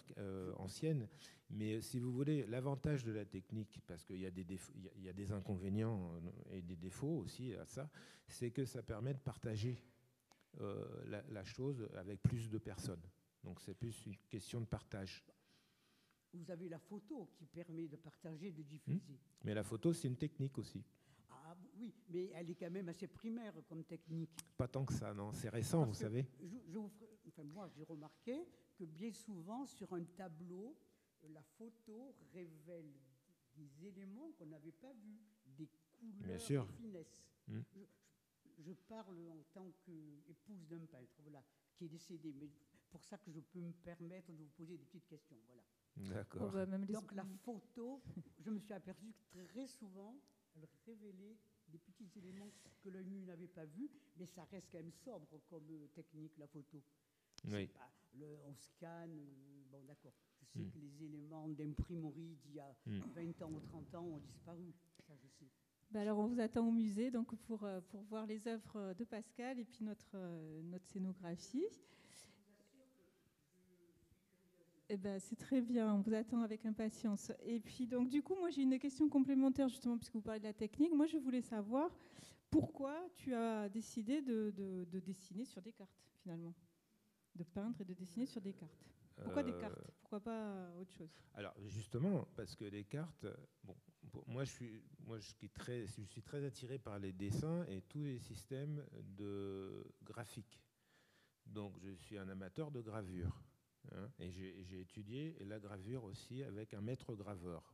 anciennes. Mais si vous voulez, l'avantage de la technique, parce qu'il y a des inconvénients et des défauts aussi à ça, c'est que ça permet de partager la chose avec plus de personnes. Donc c'est plus une question de partage. Vous avez la photo qui permet de partager, de diffuser. Mais la photo, c'est une technique aussi. Ah oui, mais elle est quand même assez primaire comme technique. Pas tant que ça, non. C'est récent, vous savez. Moi, j'ai remarqué que bien souvent, sur un tableau, la photo révèle des éléments qu'on n'avait pas vus, des couleurs, bien sûr. Des finesses. Je parle en tant qu'épouse d'un peintre, voilà, qui est décédé, mais pour ça que je peux me permettre de vous poser des petites questions, voilà. D'accord. Donc la photo, je me suis aperçu que très souvent, elle révélait des petits éléments que l'œil nu n'avait pas vus, mais ça reste quand même sobre comme technique, la photo. Oui. Pas, on scanne, bon d'accord, je sais que les éléments d'imprimerie d'il y a 20 ans ou 30 ans ont disparu, ça je sais. Alors on vous attend au musée donc pour voir les œuvres de Pascal et puis notre scénographie. C'est très bien, on vous attend avec impatience. Et puis donc du coup, moi j'ai une question complémentaire justement puisque vous parlez de la technique. Moi je voulais savoir pourquoi tu as décidé de dessiner sur des cartes finalement, de peindre et de dessiner sur des cartes. Pourquoi des cartes? Pourquoi pas autre chose? Alors justement, parce que les cartes, bon, moi je suis très attiré par les dessins et tous les systèmes de graphique. Donc je suis un amateur de gravure. Hein, et j'ai étudié la gravure aussi avec un maître graveur.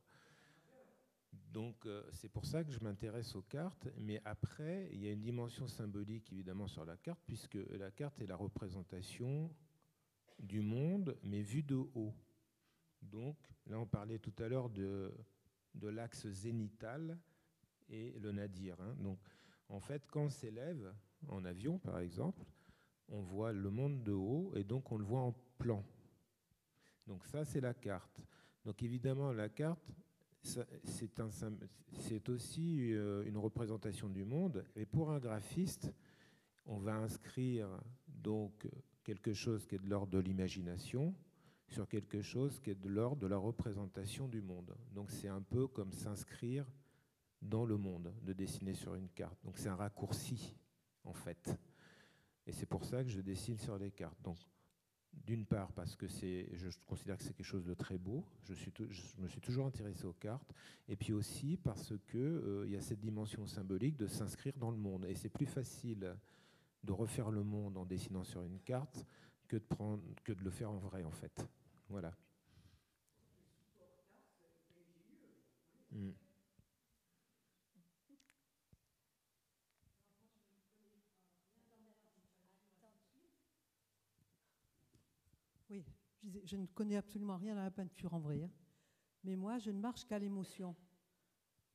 Donc c'est pour ça que je m'intéresse aux cartes. Mais après, il y a une dimension symbolique évidemment sur la carte, puisque la carte est la représentation du monde, mais vu de haut. Donc là, on parlait tout à l'heure de l'axe zénital et le nadir. Hein. Donc en fait, quand on s'élève en avion, par exemple, on voit le monde de haut et donc on le voit en plan. Donc ça, c'est la carte. Donc évidemment, la carte, c'est aussi une représentation du monde. Et pour un graphiste, on va inscrire donc quelque chose qui est de l'ordre de l'imagination sur quelque chose qui est de l'ordre de la représentation du monde. Donc c'est un peu comme s'inscrire dans le monde, de dessiner sur une carte. Donc c'est un raccourci, en fait. Et c'est pour ça que je dessine sur les cartes. Donc, d'une part, parce que je considère que c'est quelque chose de très beau, je me suis toujours intéressé aux cartes, et puis aussi parce qu'il y a cette dimension symbolique de s'inscrire dans le monde. Et c'est plus facile de refaire le monde en dessinant sur une carte que de le faire en vrai, en fait. Voilà. Oui, je ne connais absolument rien à la peinture en vrai. Hein. Mais moi, je ne marche qu'à l'émotion.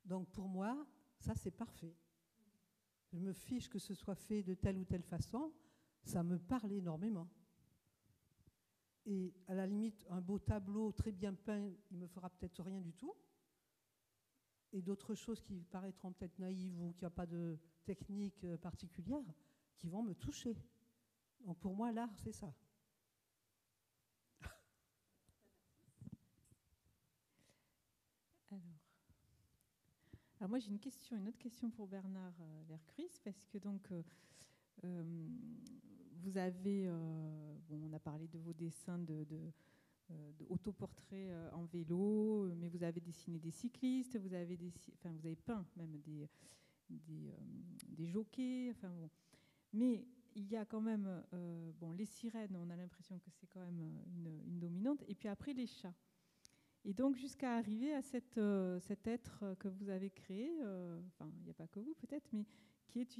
Donc pour moi, ça c'est parfait. Je me fiche que ce soit fait de telle ou telle façon, ça me parle énormément. Et à la limite, un beau tableau très bien peint, il me fera peut-être rien du tout. Et d'autres choses qui paraîtront peut-être naïves ou qui n'ont pas de technique particulière, qui vont me toucher. Donc pour moi, l'art, c'est ça. Alors moi j'ai une autre question pour Bernard Lercruis, parce que donc vous avez, on a parlé de vos dessins d'autoportraits en vélo, mais vous avez dessiné des cyclistes, vous avez peint même des jockeys, enfin bon. Mais il y a quand même les sirènes, on a l'impression que c'est quand même une dominante, et puis après les chats. Et donc jusqu'à arriver à cet être que vous avez créé, il n'y a pas que vous peut-être, mais qui est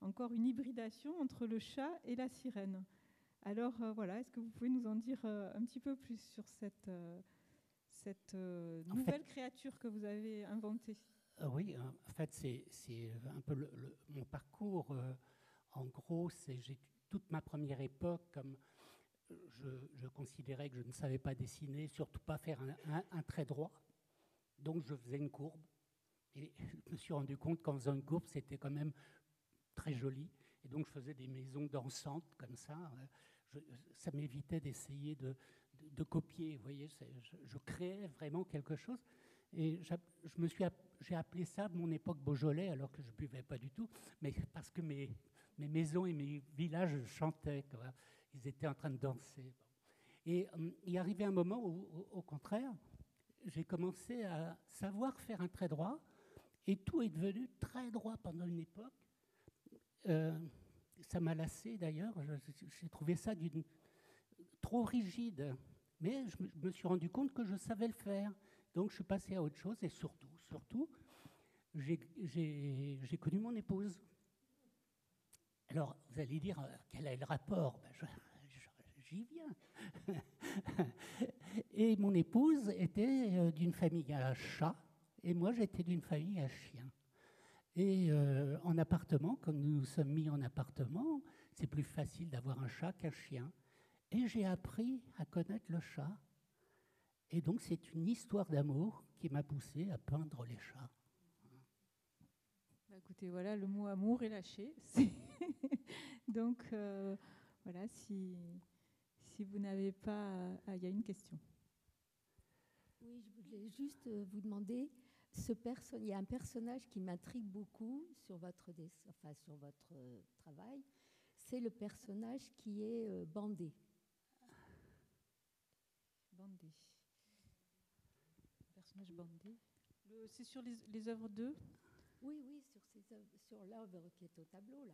encore une hybridation entre le chat et la sirène. Alors voilà, est-ce que vous pouvez nous en dire un petit peu plus sur cette nouvelle créature que vous avez inventée? Oui, en fait, c'est un peu mon parcours. En gros, j'ai toute ma première époque, comme je considérais que je ne savais pas dessiner, surtout pas faire un trait droit. Donc, je faisais une courbe. Et je me suis rendu compte qu'en faisant une courbe, c'était quand même très joli. Et donc, je faisais des maisons dansantes comme ça. Ça m'évitait d'essayer de copier. Vous voyez, je créais vraiment quelque chose. Et j'ai appelé ça à mon époque Beaujolais, alors que je ne buvais pas du tout, mais parce que mes maisons et mes villages chantaient, quoi. Ils étaient en train de danser. Et il est arrivé un moment où, au contraire, j'ai commencé à savoir faire un trait droit, et tout est devenu très droit pendant une époque. Ça m'a lassé d'ailleurs, j'ai trouvé ça trop rigide, mais je me suis rendu compte que je savais le faire. Donc je suis passé à autre chose, et surtout, j'ai connu mon épouse. Alors vous allez dire, quel est le rapport? J'y viens. Et mon épouse était d'une famille à chat, et moi j'étais d'une famille à chien. Et en appartement, comme nous nous sommes mis en appartement, c'est plus facile d'avoir un chat qu'un chien. Et j'ai appris à connaître le chat. Et donc, c'est une histoire d'amour qui m'a poussé à peindre les chats. Écoutez, voilà, le mot amour est lâché. Donc, voilà, si vous n'avez pas... il y a une question. Oui, je voulais juste vous demander, il y a un personnage qui m'intrigue beaucoup sur votre travail, c'est le personnage qui est bandé. Bandé. Personnage bandé. C'est sur les œuvres d'eux? Oui, sur l'œuvre qui est au tableau, là.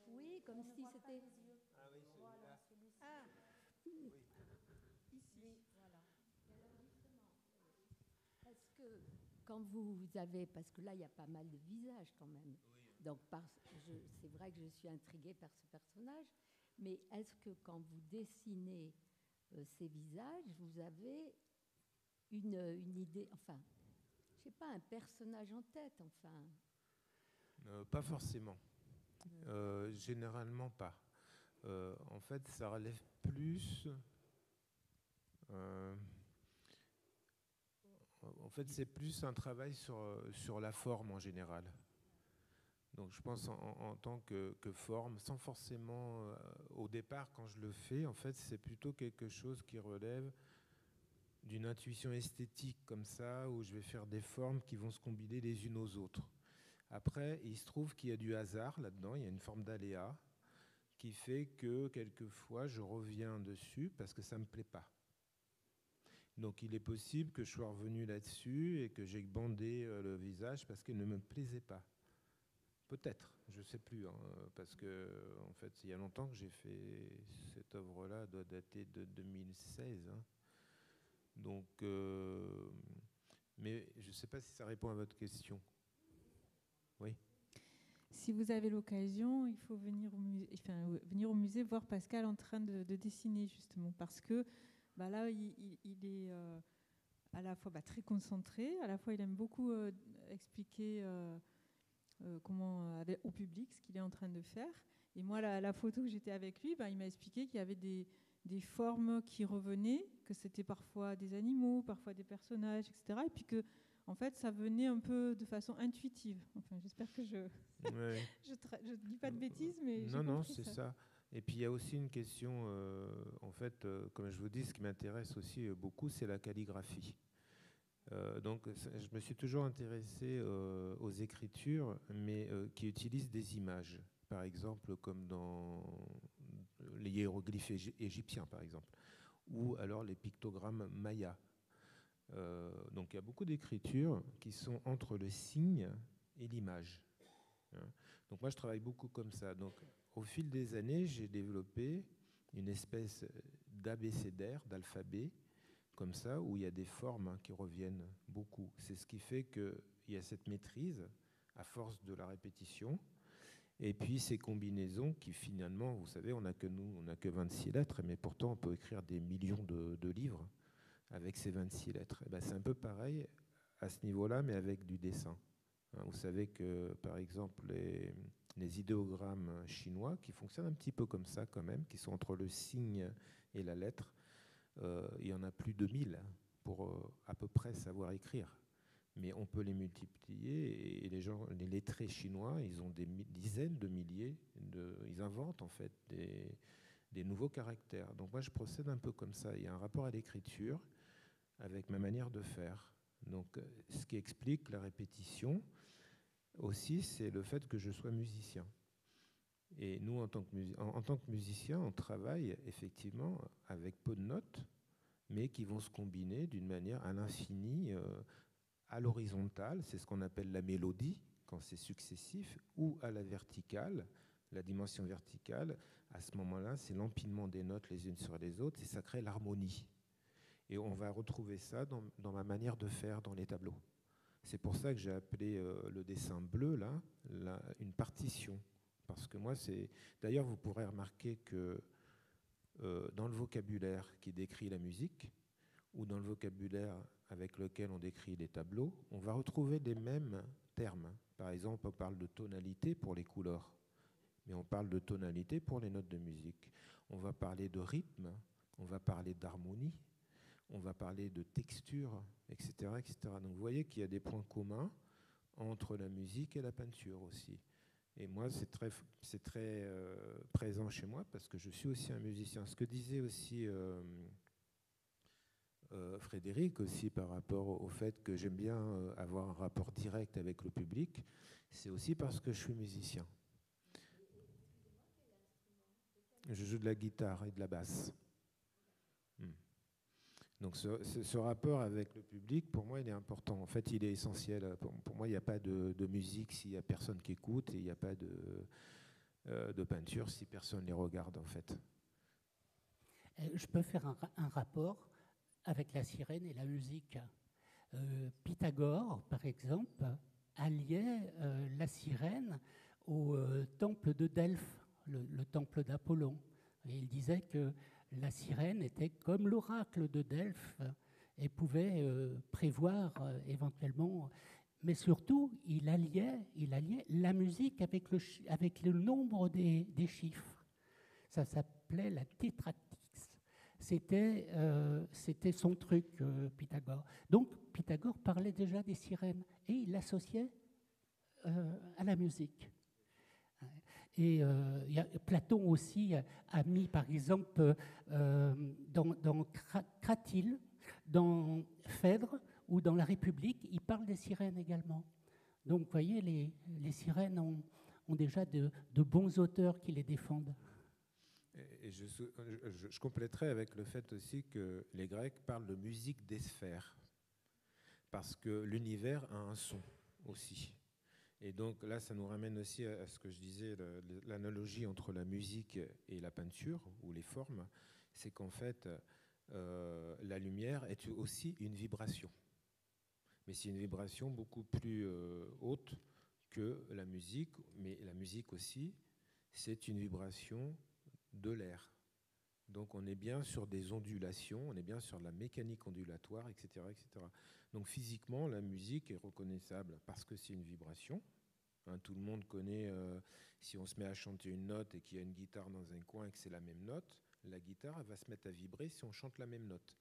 Oui, comme si c'était... Ah oui, celui-là. Ah, oui. Ici, voilà. Alors justement, est-ce que quand vous avez... Parce que là, il y a pas mal de visages quand même. Oui. Donc, c'est vrai que je suis intriguée par ce personnage. Mais est-ce que quand vous dessinez ces visages, vous avez une idée, enfin, je ne sais pas, un personnage en tête, enfin? Pas forcément. Généralement pas. En fait, ça relève plus... en fait, c'est plus un travail sur la forme en général. Donc je pense en tant que forme, sans forcément, au départ, quand je le fais, en fait, c'est plutôt quelque chose qui relève d'une intuition esthétique comme ça, où je vais faire des formes qui vont se combiner les unes aux autres. Après, il se trouve qu'il y a du hasard là-dedans, il y a une forme d'aléa qui fait que quelquefois je reviens dessus parce que ça ne me plaît pas. Donc il est possible que je sois revenu là-dessus et que j'ai bandé le visage parce qu'il ne me plaisait pas. Peut-être, je ne sais plus, hein, parce que en fait, il y a longtemps que j'ai fait cette œuvre-là, doit dater de 2016. Hein. Donc, mais je ne sais pas si ça répond à votre question. Oui. Si vous avez l'occasion, il faut venir au musée voir Pascal en train de dessiner, justement, parce que là, il est à la fois très concentré, à la fois il aime beaucoup expliquer au public ce qu'il est en train de faire. Et moi, la photo que j'étais avec lui, il m'a expliqué qu'il y avait des formes qui revenaient, que c'était parfois des animaux, parfois des personnages, etc. Et puis que, en fait, ça venait un peu de façon intuitive. Enfin, j'espère que je ne dis pas de bêtises, mais non, c'est ça. Et puis il y a aussi une question, en fait, comme je vous dis, ce qui m'intéresse aussi beaucoup, c'est la calligraphie. Donc je me suis toujours intéressé aux écritures, mais qui utilisent des images, par exemple comme dans les hiéroglyphes égyptiens, par exemple, ou alors les pictogrammes mayas. Donc il y a beaucoup d'écritures qui sont entre le signe et l'image. hein. Donc moi, je travaille beaucoup comme ça. Donc, au fil des années, j'ai développé une espèce d'abécédaire, d'alphabet, comme ça, où il y a des formes, hein, qui reviennent beaucoup. C'est ce qui fait qu'il y a cette maîtrise à force de la répétition. Et puis ces combinaisons qui finalement, vous savez, on n'a que 26 lettres, mais pourtant on peut écrire des millions de livres avec ces 26 lettres. Et ben, c'est un peu pareil à ce niveau-là, mais avec du dessin. Hein, vous savez que, par exemple, les idéogrammes chinois, qui fonctionnent un petit peu comme ça quand même, qui sont entre le signe et la lettre, il y en a plus de 1000 pour à peu près savoir écrire. Mais on peut les multiplier, et les lettrés chinois, ils ont des dizaines de milliers, ils inventent en fait des nouveaux caractères. Donc moi je procède un peu comme ça. Il y a un rapport à l'écriture avec ma manière de faire. Donc ce qui explique la répétition aussi, c'est le fait que je sois musicien. Et nous, en tant que musicien, on travaille effectivement avec peu de notes, mais qui vont se combiner d'une manière à l'infini, à l'horizontale, c'est ce qu'on appelle la mélodie, quand c'est successif, ou à la verticale, la dimension verticale. À ce moment-là, c'est l'empilement des notes les unes sur les autres, et ça crée l'harmonie. Et on va retrouver ça dans ma manière de faire dans les tableaux. C'est pour ça que j'ai appelé le dessin bleu, là, une partition. Parce que moi, c'est... D'ailleurs, vous pourrez remarquer que dans le vocabulaire qui décrit la musique, ou dans le vocabulaire avec lequel on décrit les tableaux, on va retrouver les mêmes termes. Par exemple, on parle de tonalité pour les couleurs, mais on parle de tonalité pour les notes de musique. On va parler de rythme, on va parler d'harmonie, on va parler de texture, etc., etc. Donc vous voyez qu'il y a des points communs entre la musique et la peinture aussi. Et moi, c'est très présent chez moi parce que je suis aussi un musicien. Ce que disait aussi Frédéric aussi par rapport au fait que j'aime bien avoir un rapport direct avec le public, c'est aussi parce que je suis musicien. Je joue de la guitare et de la basse. Donc ce rapport avec le public, pour moi, il est important. En fait, il est essentiel. Pour moi, il n'y a pas de musique s'il n'y a personne qui écoute, et il n'y a pas de peinture si personne ne les regarde, en fait. Je peux faire un rapport avec la sirène et la musique. Pythagore, par exemple, alliait la sirène au temple de Delphes, le temple d'Apollon. Et il disait que la sirène était comme l'oracle de Delphes et pouvait prévoir éventuellement. Mais surtout, il alliait la musique avec le nombre des chiffres. Ça s'appelait la tétractix. C'était son truc, Pythagore. Donc, Pythagore parlait déjà des sirènes et il l'associait à la musique. Et Platon aussi a mis, par exemple, dans Cratyle, dans Phèdre ou dans La République, il parle des sirènes également. Donc, vous voyez, les sirènes ont déjà de bons auteurs qui les défendent. Et je compléterai avec le fait aussi que les Grecs parlent de musique des sphères, parce que l'univers a un son aussi. Et donc là, ça nous ramène aussi à ce que je disais, l'analogie entre la musique et la peinture, ou les formes, c'est qu'en fait, la lumière est aussi une vibration. Mais c'est une vibration beaucoup plus haute que la musique, mais la musique aussi, c'est une vibration de l'air. Donc on est bien sur des ondulations, on est bien sur la mécanique ondulatoire, etc., etc. Donc physiquement, la musique est reconnaissable parce que c'est une vibration. Hein, tout le monde connaît, si on se met à chanter une note et qu'il y a une guitare dans un coin et que c'est la même note, la guitare elle va se mettre à vibrer si on chante la même note.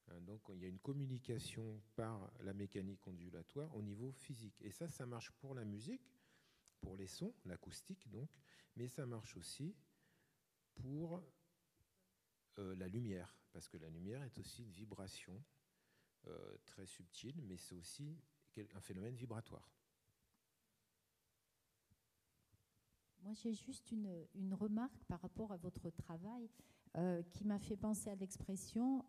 Hein, donc il y a une communication par la mécanique ondulatoire au niveau physique. Et ça marche pour la musique, pour les sons, l'acoustique donc, mais ça marche aussi pour la lumière, parce que la lumière est aussi une vibration très subtile, mais c'est aussi un phénomène vibratoire. Moi, j'ai juste une remarque par rapport à votre travail qui m'a fait penser à l'expression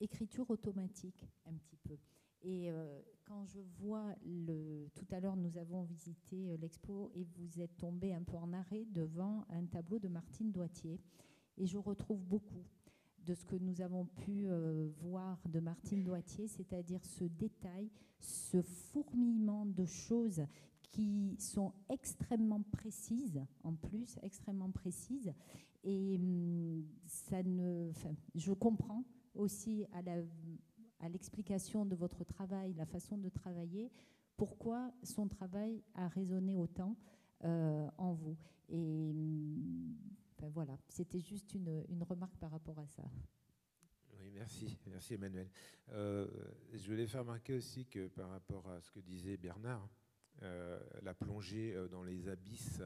écriture automatique, un petit peu. Et quand je vois, tout à l'heure, nous avons visité l'expo et vous êtes tombé un peu en arrêt devant un tableau de Martine Doitier. Et je retrouve beaucoup de ce que nous avons pu voir de Martine Doitier, c'est-à-dire ce détail, ce fourmillement de choses qui sont extrêmement précises, en plus, extrêmement précises. Et je comprends aussi à l'explication de votre travail, la façon de travailler, pourquoi son travail a résonné autant en vous. Et voilà, c'était juste une remarque par rapport à ça. Oui, merci Emmanuel. Je voulais faire remarquer aussi que par rapport à ce que disait Bernard, la plongée dans les abysses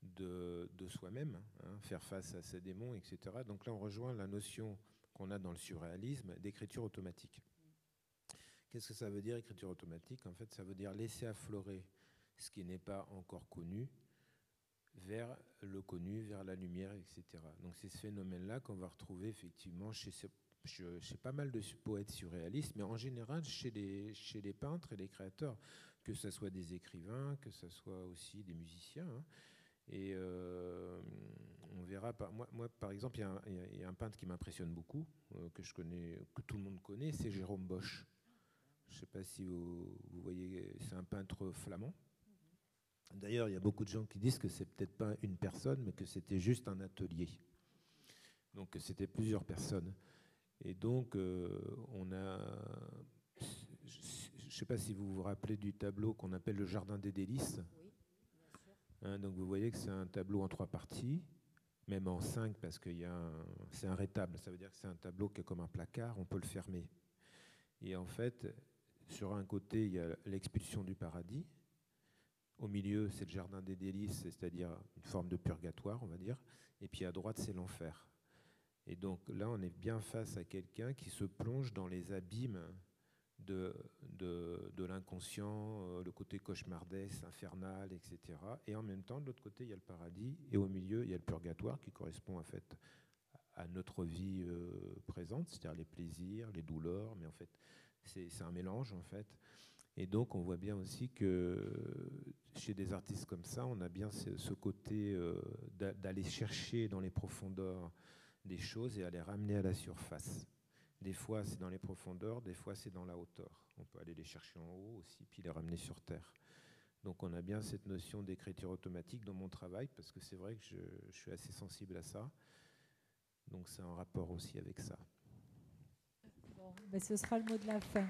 de soi-même, faire face à ses démons, etc. Donc là, on rejoint la notion qu'on a dans le surréalisme d'écriture automatique. Qu'est-ce que ça veut dire, écriture automatique? En fait, ça veut dire laisser affleurer ce qui n'est pas encore connu vers le connu, vers la lumière, etc. Donc c'est ce phénomène-là qu'on va retrouver effectivement chez pas mal de poètes surréalistes, mais en général chez les peintres et les créateurs, que ce soit des écrivains, que ce soit aussi des musiciens. Et on verra, moi par exemple, il y a un peintre qui m'impressionne beaucoup, que je connais, que tout le monde connaît, c'est Jérôme Bosch. Je ne sais pas si vous voyez, c'est un peintre flamand. D'ailleurs, il y a beaucoup de gens qui disent que c'est peut-être pas une personne, mais que c'était juste un atelier. Donc c'était plusieurs personnes. Et donc on a, je ne sais pas si vous vous rappelez du tableau qu'on appelle le Jardin des délices. Oui, bien sûr. Donc vous voyez que c'est un tableau en 3 parties, même en 5 parce que c'est un rétable. Ça veut dire que c'est un tableau qui est comme un placard, on peut le fermer. Et en fait, sur un côté, il y a l'expulsion du paradis. Au milieu, c'est le jardin des délices, c'est-à-dire une forme de purgatoire, on va dire. Et puis à droite, c'est l'enfer. Et donc là, on est bien face à quelqu'un qui se plonge dans les abîmes de l'inconscient, le côté cauchemardesque, infernal, etc. Et en même temps, de l'autre côté, il y a le paradis. Et au milieu, il y a le purgatoire qui correspond en fait à notre vie présente, c'est-à-dire les plaisirs, les douleurs. Mais en fait, c'est un mélange, en fait. Et donc, on voit bien aussi que chez des artistes comme ça, on a bien ce côté d'aller chercher dans les profondeurs des choses et à les ramener à la surface. Des fois, c'est dans les profondeurs, des fois, c'est dans la hauteur. On peut aller les chercher en haut aussi, puis les ramener sur terre. Donc, on a bien cette notion d'écriture automatique dans mon travail, parce que c'est vrai que je suis assez sensible à ça. Donc, c'est un rapport aussi avec ça. Bon, ben ce sera le mot de la fin.